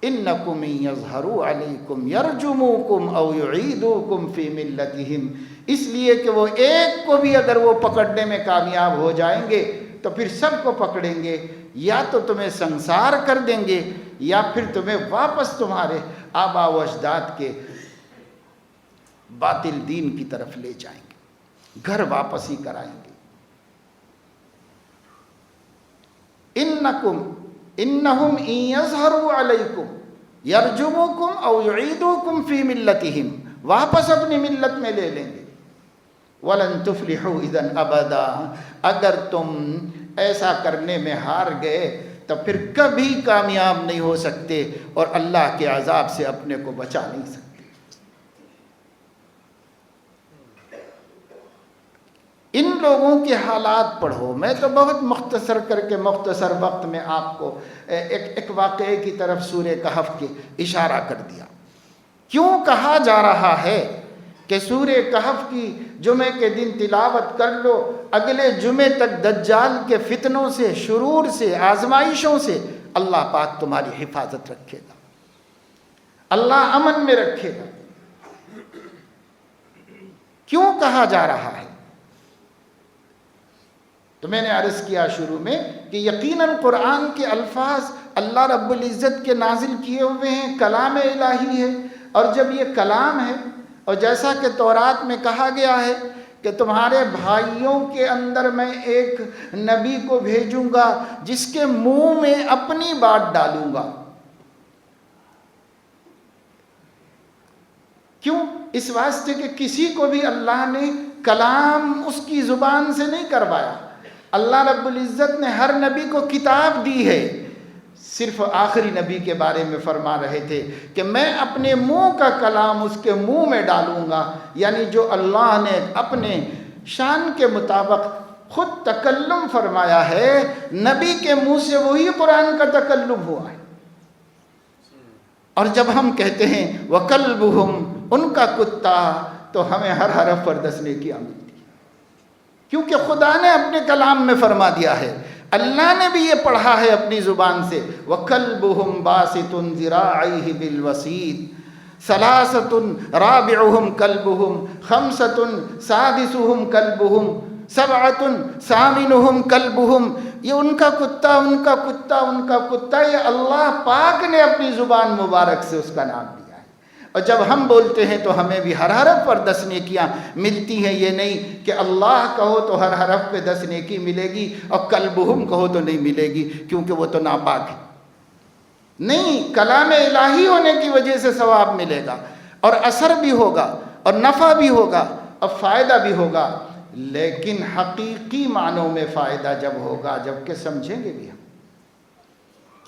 إِنَّكُمْ إِن يَظْهَرُوا عَلَيْكُمْ يَرْجُمُوكُمْ أَوْ يُعِيدُوكُمْ فِي مِلَّتِهِمْ، اس لیے کہ وہ ایک کو بھی اگر وہ پکڑنے میں کامیاب ہو جائیں گے تو پھر سب کو پکڑیں گے، یا تو تمہیں سنسار کر دیں گے، یا پھر تمہیں واپس تمہارے آبا و اجداد کے باطل دین کی طرف لے جائیں گے، گھر واپس ہی کرائیں گے۔ انہم ان یظہروا علیکم یرجموکم او یعیدوکم فی ملتہم، واپس اپنی ملت میں لے لیں گے۔ ولن تفلحوا اذا ابدا، اگر تم ایسا کرنے میں ہار گئے تو پھر کبھی کامیاب نہیں ہو سکتے اور اللہ کے عذاب سے اپنے کو بچا نہیں سکتے۔ ان لوگوں کے حالات پڑھو، میں تو بہت مختصر کر کے مختصر وقت میں آپ کو ایک واقعے کی طرف سورہ کہف کے اشارہ کر دیا۔ کیوں کہا جا رہا ہے کہ سورہ کہف کی جمعے کے دن تلاوت کر لو، اگلے جمعے تک دجال کے فتنوں سے، شرور سے، آزمائشوں سے اللہ پاک تمہاری حفاظت رکھے گا، اللہ امن میں رکھے گا۔ کیوں کہا جا رہا ہے؟ تو میں نے عرض کیا شروع میں کہ یقیناً قرآن کے الفاظ اللہ رب العزت کے نازل کیے ہوئے ہیں، کلام الہی ہے، اور جب یہ کلام ہے، اور جیسا کہ تورات میں کہا گیا ہے کہ تمہارے بھائیوں کے اندر میں ایک نبی کو بھیجوں گا جس کے منہ میں اپنی بات ڈالوں گا۔ کیوں؟ اس واسطے کہ کسی کو بھی اللہ نے کلام اس کی زبان سے نہیں کروایا۔ اللہ رب العزت نے ہر نبی کو کتاب دی ہے، صرف آخری نبی کے بارے میں فرما رہے تھے کہ میں اپنے منہ کا کلام اس کے منہ میں ڈالوں گا، یعنی جو اللہ نے اپنے شان کے مطابق خود تکلم فرمایا ہے، نبی کے منہ سے وہی قرآن کا تکلم ہوا ہے۔ اور جب ہم کہتے ہیں وَكَلْبُهُمْ، ان کا کتا، تو ہمیں ہر حرف پر 10 نیکیاں ملتی، کیونکہ خدا نے اپنے کلام میں فرما دیا ہے، اللہ نے بھی یہ پڑھا ہے اپنی زبان سے، وَكَلْبُهُمْ بَاسِطٌ ذِرَاعَيْهِ بِالْوَسِيدِ ثَلَاثَةٌ رَابِعُهُمْ كَلْبُهُمْ خَمْسَةٌ سَادِسُهُمْ كَلْبُهُمْ سَبْعَةٌ ثَامِنُهُمْ كَلْبُهُمْ، یہ ان کا کتا، ان کا کتا، ان کا کتا، یہ اللہ پاک نے اپنی زبان مبارک سے اس کا نام دیا ہے۔ اور جب ہم بولتے ہیں تو ہمیں بھی ہر حرف پر 10 نیکیاں ملتی ہیں، یہ نہیں کہ اللہ کہو تو ہر حرف پہ 10 نیکی ملے گی اور کلبہم کہو تو نہیں ملے گی کیونکہ وہ تو ناپاک ہے۔ نہیں، کلام الہی ہونے کی وجہ سے ثواب ملے گا، اور اثر بھی ہوگا، اور نفع بھی ہوگا، اور فائدہ بھی ہوگا، لیکن حقیقی معنوں میں فائدہ جب ہوگا جب کہ سمجھیں گے بھی ہم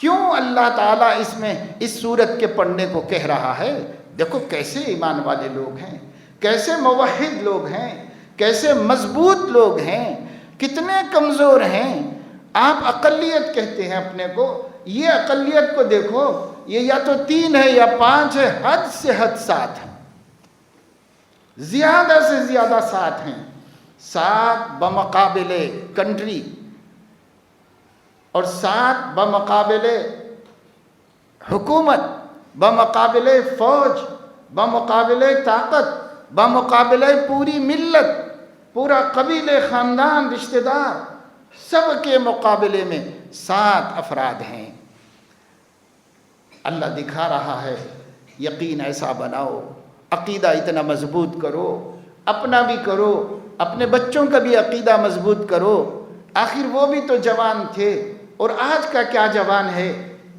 کیوں اللہ تعالیٰ اس میں اس سورت کے پڑھنے کو کہہ رہا ہے؟ دیکھو کیسے ایمان والے لوگ ہیں، کیسے موحد لوگ ہیں، کیسے مضبوط لوگ ہیں، کتنے کمزور ہیں۔ آپ اقلیت کہتے ہیں اپنے کو، یہ اقلیت کو دیکھو، یہ یا تو 3 ہے یا 5 ہے، حد سے حد 7 ہے، زیادہ سے زیادہ 7 ہیں۔ 7 بمقابل کنٹری اور 7 بمقابل حکومت، بمقابل فوج، بمقابل طاقت، بمقابل پوری ملت، پورا قبیلے، خاندان، رشتہ دار، سب کے مقابلے میں 7 افراد ہیں۔ اللہ دکھا رہا ہے یقین ایسا بناؤ، عقیدہ اتنا مضبوط کرو، اپنا بھی کرو، اپنے بچوں کا بھی عقیدہ مضبوط کرو۔ آخر وہ بھی تو جوان تھے، اور آج کا کیا جوان ہے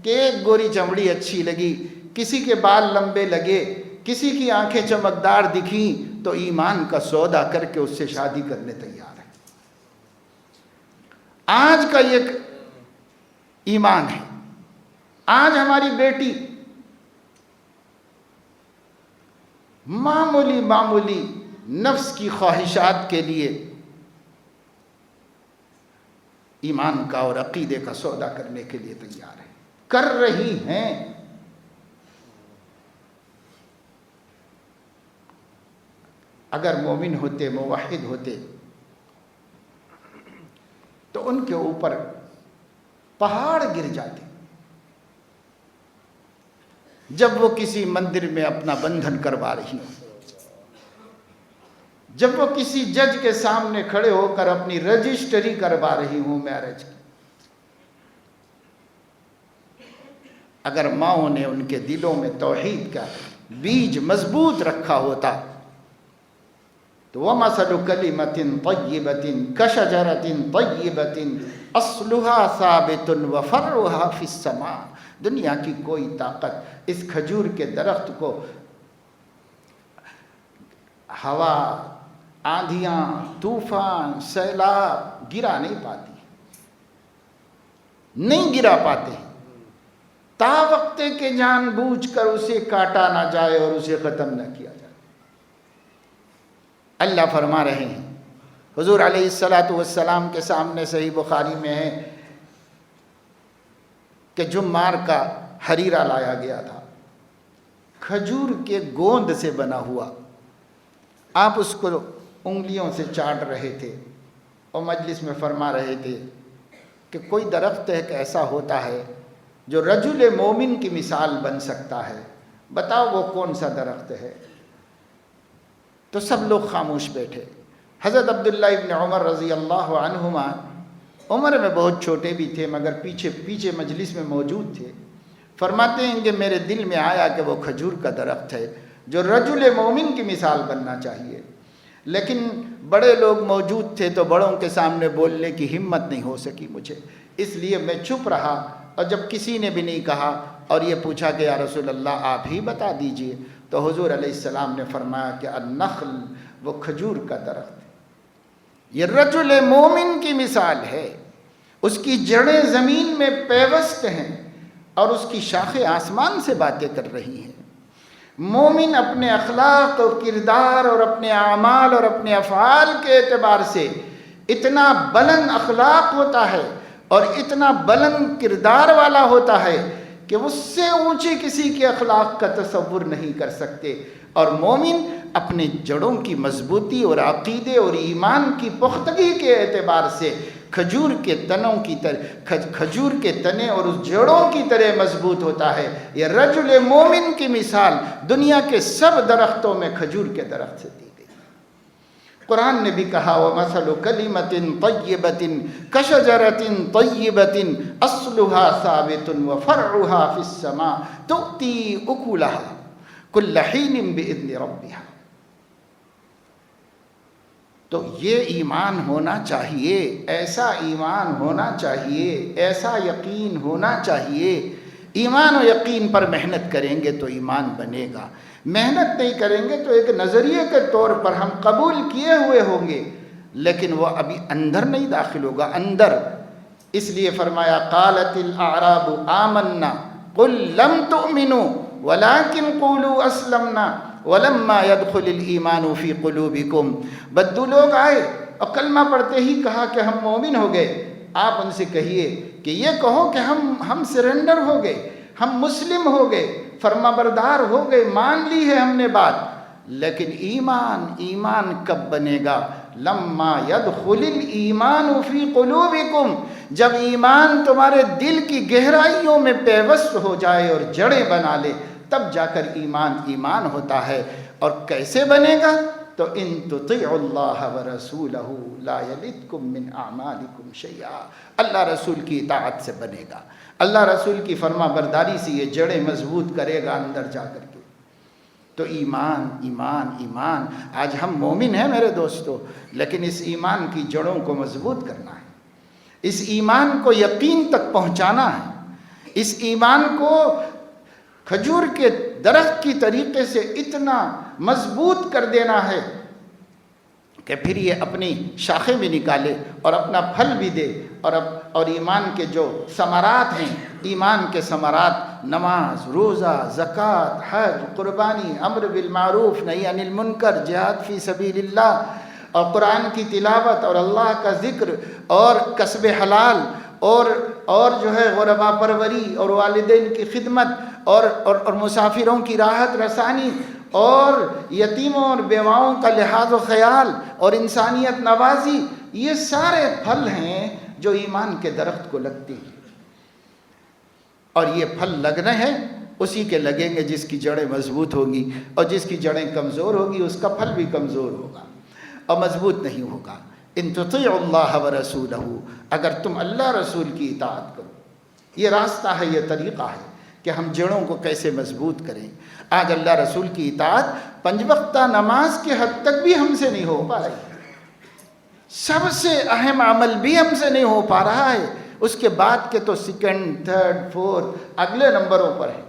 کہ ایک گوری چمڑی اچھی لگی، کسی کے بال لمبے لگے، کسی کی آنکھیں چمکدار دکھیں تو ایمان کا سودا کر کے اس سے شادی کرنے تیار ہے۔ آج کا یہ ایمان ہے۔ آج ہماری بیٹی معمولی نفس کی خواہشات کے لیے ایمان کا اور عقیدے کا سودا کرنے کے لیے تیار ہے، کر رہی ہیں۔ اگر مومن ہوتے، موحد ہوتے تو ان کے اوپر پہاڑ گر جاتے۔ جب وہ کسی مندر میں اپنا بندھن کروا رہی ہوں، جب وہ کسی جج کے سامنے کھڑے ہو کر اپنی رجسٹری کروا رہی ہوں میرج کی، اگر ماؤں نے ان کے دلوں میں توحید کا بیج مضبوط رکھا ہوتا تو وَمَثَلُ كَلِمَةٍ طَيِّبَةٍ كَشَجَرَةٍ طَيِّبَةٍ أَصْلُهَا ثَابِتٌ وَفَرْعُهَا فِي السَّمَاءِ۔ دنیا کی کوئی طاقت اس کھجور کے درخت کو ہوا، آندھیاں، طوفان، سیلاب گرا نہیں پاتی، نہیں گرا پاتے، تا وقت کہ جان بوجھ کر اسے کاٹا نہ جائے اور اسے ختم نہ کیا جائے۔ اللہ فرما رہے ہیں، حضور علیہ السلام کے سامنے صحیح بخاری میں ہے کہ جمار کا حریرہ لایا گیا تھا، کھجور کے گوند سے بنا ہوا۔ آپ اس کو انگلیوں سے چاٹ رہے تھے اور مجلس میں فرما رہے تھے کہ کوئی درخت ایک ایسا ہوتا ہے جو رجل مومن کی مثال بن سکتا ہے، بتاؤ وہ کون سا درخت ہے؟ تو سب لوگ خاموش بیٹھے۔ حضرت عبداللہ ابن عمر رضی اللہ عنہما عمر میں بہت چھوٹے بھی تھے مگر پیچھے مجلس میں موجود تھے، فرماتے ہیں کہ میرے دل میں آیا کہ وہ کھجور کا درخت ہے جو رجل مومن کی مثال بننا چاہیے، لیکن بڑے لوگ موجود تھے تو بڑوں کے سامنے بولنے کی ہمت نہیں ہو سکی مجھے، اس لیے میں چپ رہا، اور جب کسی نے بھی نہیں کہا اور یہ پوچھا کہ یا رسول اللہ آپ ہی بتا دیجئے، تو حضور علیہ السلام نے فرمایا کہ النخل، وہ کھجور کا درخت ہے، یہ رجل مومن کی مثال ہے، اس کی جڑیں زمین میں پیوست ہیں اور اس کی شاخیں آسمان سے باتیں کر رہی ہیں۔ مومن اپنے اخلاق و کردار اور اپنے اعمال اور اپنے افعال کے اعتبار سے اتنا بلند اخلاق ہوتا ہے اور اتنا بلند کردار والا ہوتا ہے کہ اس سے اونچی کسی کے اخلاق کا تصور نہیں کر سکتے، اور مومن اپنے جڑوں کی مضبوطی اور عقیدے اور ایمان کی پختگی کے اعتبار سے کھجور کے تنوں کی طرح، کھجور کے تنے اور اس جڑوں کی طرح مضبوط ہوتا ہے۔ یہ رجل مومن کی مثال دنیا کے سب درختوں میں کھجور کے درخت سے دی گئی۔ قرآن نے بھی کہا وَمَثَلُ كَلِمَةٍ طَيِّبَةٍ كَشَجَرَةٍ طَيِّبَةٍ أَصْلُهَا ثَابِتٌ وَفَرْعُهَا فِي السَّمَاءِ تُؤْتِي أُكُلَهَا كُلَّ حِينٍ بِإِذْنِ رَبِّهَا۔ تو یہ ایمان ہونا چاہیے، ایسا ایمان ہونا چاہیے، ایسا یقین ہونا چاہیے۔ ایمان و یقین پر محنت کریں گے تو ایمان بنے گا، محنت نہیں کریں گے تو ایک نظریے کے طور پر ہم قبول کیے ہوئے ہوں گے، لیکن وہ ابھی اندر نہیں داخل ہوگا۔ اندر اس لیے فرمایا قالت الاعراب آمنا قل لم تؤمنوا ولكن قولوا اسلمنا ولما يدخل الايمان في قلوبكم. بدو لوگ آئے اور کلمہ پڑھتے ہی کہا کہ ہم مومن ہو گئے. آپ ان سے کہیے کہ یہ کہو کہ ہم سرنڈر ہو گئے، ہم مسلم ہو گئے، فرما بردار ہو گئے، مان لی ہے ہم نے بات. لیکن ایمان کب بنے گا؟ لما يدخل الایمان فی قلوبکم، جب ایمان تمہارے دل کی گہرائیوں میں پیوست ہو جائے اور جڑیں بنا لے، تب جا کر ایمان ہوتا ہے. اور کیسے بنے گا؟ تو ان تطیعوا اللہ ورسولہ لا یلدکم من اعمالکم شیئا، اللہ رسول کی اطاعت سے بنے گا. اللہ رسول کی فرما برداری سے یہ جڑیں مضبوط کرے گا اندر جا کر کے. تو ایمان. آج ہم مومن ہیں میرے دوستو، لیکن اس ایمان کی جڑوں کو مضبوط کرنا ہے، اس ایمان کو یقین تک پہنچانا ہے، اس ایمان کو کھجور کے درخت کی طریقے سے اتنا مضبوط کر دینا ہے کہ پھر یہ اپنی شاخیں بھی نکالے اور اپنا پھل بھی دے. اور ایمان کے جو ثمرات ہیں، ایمان کے ثمرات نماز، روزہ، زکوٰۃ، حج، قربانی، امر بالمعروف نہی عن المنکر، جہاد فی سبیل اللہ، اور قرآن کی تلاوت اور اللہ کا ذکر اور کسب حلال اور جو ہے غربا پروری اور والدین کی خدمت اور مسافروں کی راحت رسانی اور یتیموں اور بیواؤں کا لحاظ و خیال اور انسانیت نوازی، یہ سارے پھل ہیں جو ایمان کے درخت کو لگتے ہیں. اور یہ پھل لگنے ہیں اسی کے لگیں گے جس کی جڑیں مضبوط ہوگی، اور جس کی جڑیں کمزور ہوگی اس کا پھل بھی کمزور ہوگا اور مضبوط نہیں ہوگا. ان تطیعوا اللہ ورسولہ، اگر تم اللہ رسول کی اطاعت کرو. یہ راستہ ہے، یہ طریقہ ہے کہ ہم جڑوں کو کیسے مضبوط کریں. آج اللہ رسول کی اطاعت 5 وقتہ نماز کے حد تک بھی ہم سے نہیں ہو پا رہی، سب سے اہم عمل بھی ہم سے نہیں ہو پا رہا ہے. اس کے بعد کے تو سیکنڈ، تھرڈ، فورتھ اگلے نمبروں پر ہے،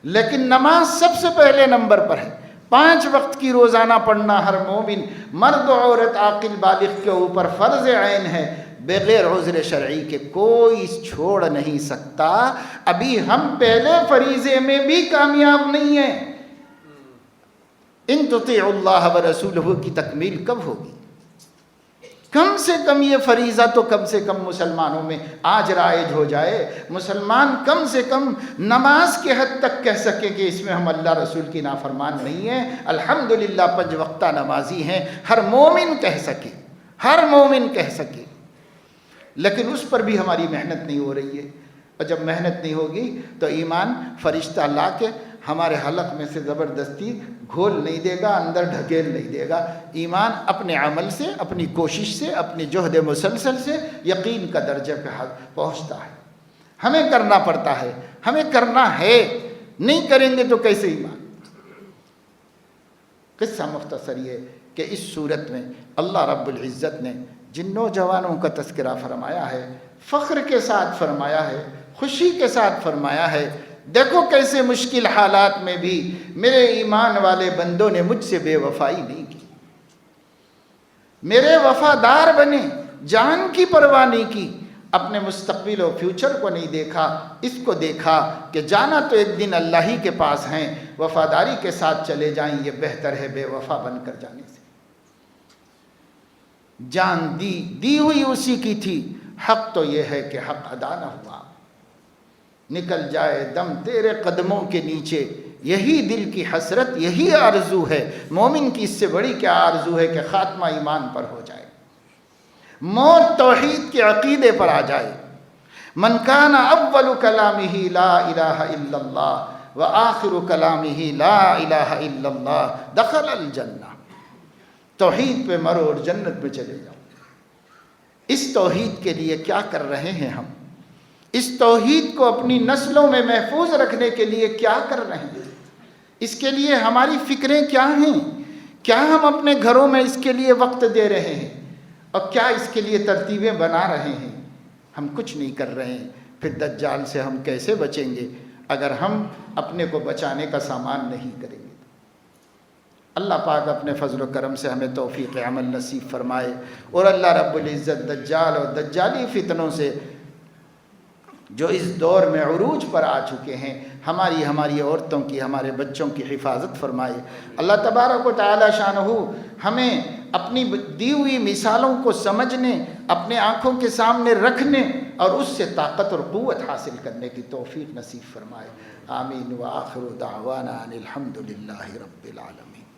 لیکن نماز سب سے پہلے نمبر پر ہے. 5 وقت کی روزانہ پڑھنا ہر مومن، مرد و عورت، عاقل بالغ کے اوپر فرض عین ہے، بغیر عذر شرعی کے کوئی چھوڑ نہیں سکتا. ابھی ہم پہلے فریضے میں بھی کامیاب نہیں ہیں. ان تطیعوا اللہ ورسولہ کی تکمیل کب ہوگی؟ کم سے کم یہ فریضہ تو کم سے کم مسلمانوں میں آج رائج ہو جائے. مسلمان کم سے کم نماز کے حد تک کہہ سکے کہ اس میں ہم اللہ رسول کی نافرمان نہیں ہیں، الحمدللہ 5 وقتہ نمازی ہیں. ہر مومن کہہ سکے، ہر مومن کہہ سکے. لیکن اس پر بھی ہماری محنت نہیں ہو رہی ہے. اور جب محنت نہیں ہوگی تو ایمان فرشتہ لا کے ہمارے حلق میں سے زبردستی گھول نہیں دے گا، اندر ڈھکیل نہیں دے گا. ایمان اپنے عمل سے، اپنی کوشش سے، اپنی جہد مسلسل سے یقین کا درجہ پہ پہنچتا ہے. ہمیں کرنا پڑتا ہے، ہمیں کرنا ہے. نہیں کریں گے تو کیسے ایمان؟ قصہ مختصر یہ کہ اس صورت میں اللہ رب العزت نے جن نوجوانوں کا تذکرہ فرمایا ہے، فخر کے ساتھ فرمایا ہے، خوشی کے ساتھ فرمایا ہے. دیکھو کیسے مشکل حالات میں بھی میرے ایمان والے بندوں نے مجھ سے بے وفائی نہیں کی، میرے وفادار بنے، جان کی پرواہ نہیں کی، اپنے مستقبل و فیوچر کو نہیں دیکھا، اس کو دیکھا کہ جانا تو ایک دن اللہ ہی کے پاس ہیں، وفاداری کے ساتھ چلے جائیں یہ بہتر ہے بے وفا بن کر جانے سے. جان دی ہوئی اسی کی تھی. حق تو یہ ہے کہ حق ادا نہ ہوا، نکل جائے دم تیرے قدموں کے نیچے. یہی دل کی حسرت، یہی آرزو ہے. مومن کی اس سے بڑی کیا آرزو ہے کہ خاتمہ ایمان پر ہو جائے، موت توحید کے عقیدے پر آ جائے. من کان اول کلامہ لا الہ الا اللہ وآخر کلامہ لا الہ الا اللہ دخل الجنہ. توحید پہ مرو اور جنت میں چلے جاؤ. اس توحید کے لیے کیا کر رہے ہیں ہم؟ اس توحید کو اپنی نسلوں میں محفوظ رکھنے کے لیے کیا کر رہے ہیں؟ اس کے لیے ہماری فکریں کیا ہیں؟ کیا ہم اپنے گھروں میں اس کے لیے وقت دے رہے ہیں؟ اور کیا اس کے لیے ترتیبیں بنا رہے ہیں؟ ہم کچھ نہیں کر رہے ہیں. پھر دجال سے ہم کیسے بچیں گے اگر ہم اپنے کو بچانے کا سامان نہیں کریں گے؟ اللہ پاک اپنے فضل و کرم سے ہمیں توفیق عمل نصیب فرمائے، اور اللہ رب العزت دجال اور دجالی فتنوں سے جو اس دور میں عروج پر آ چکے ہیں، ہماری عورتوں کی، ہمارے بچوں کی حفاظت فرمائے۔ اللہ تبارک و تعالی شانہ ہمیں اپنی دی ہوئی مثالوں کو سمجھنے، اپنے آنکھوں کے سامنے رکھنے اور اس سے طاقت اور قوت حاصل کرنے کی توفیق نصیب فرمائے۔ آمین وآخر دعوانا ان الحمد للہ رب العالمین۔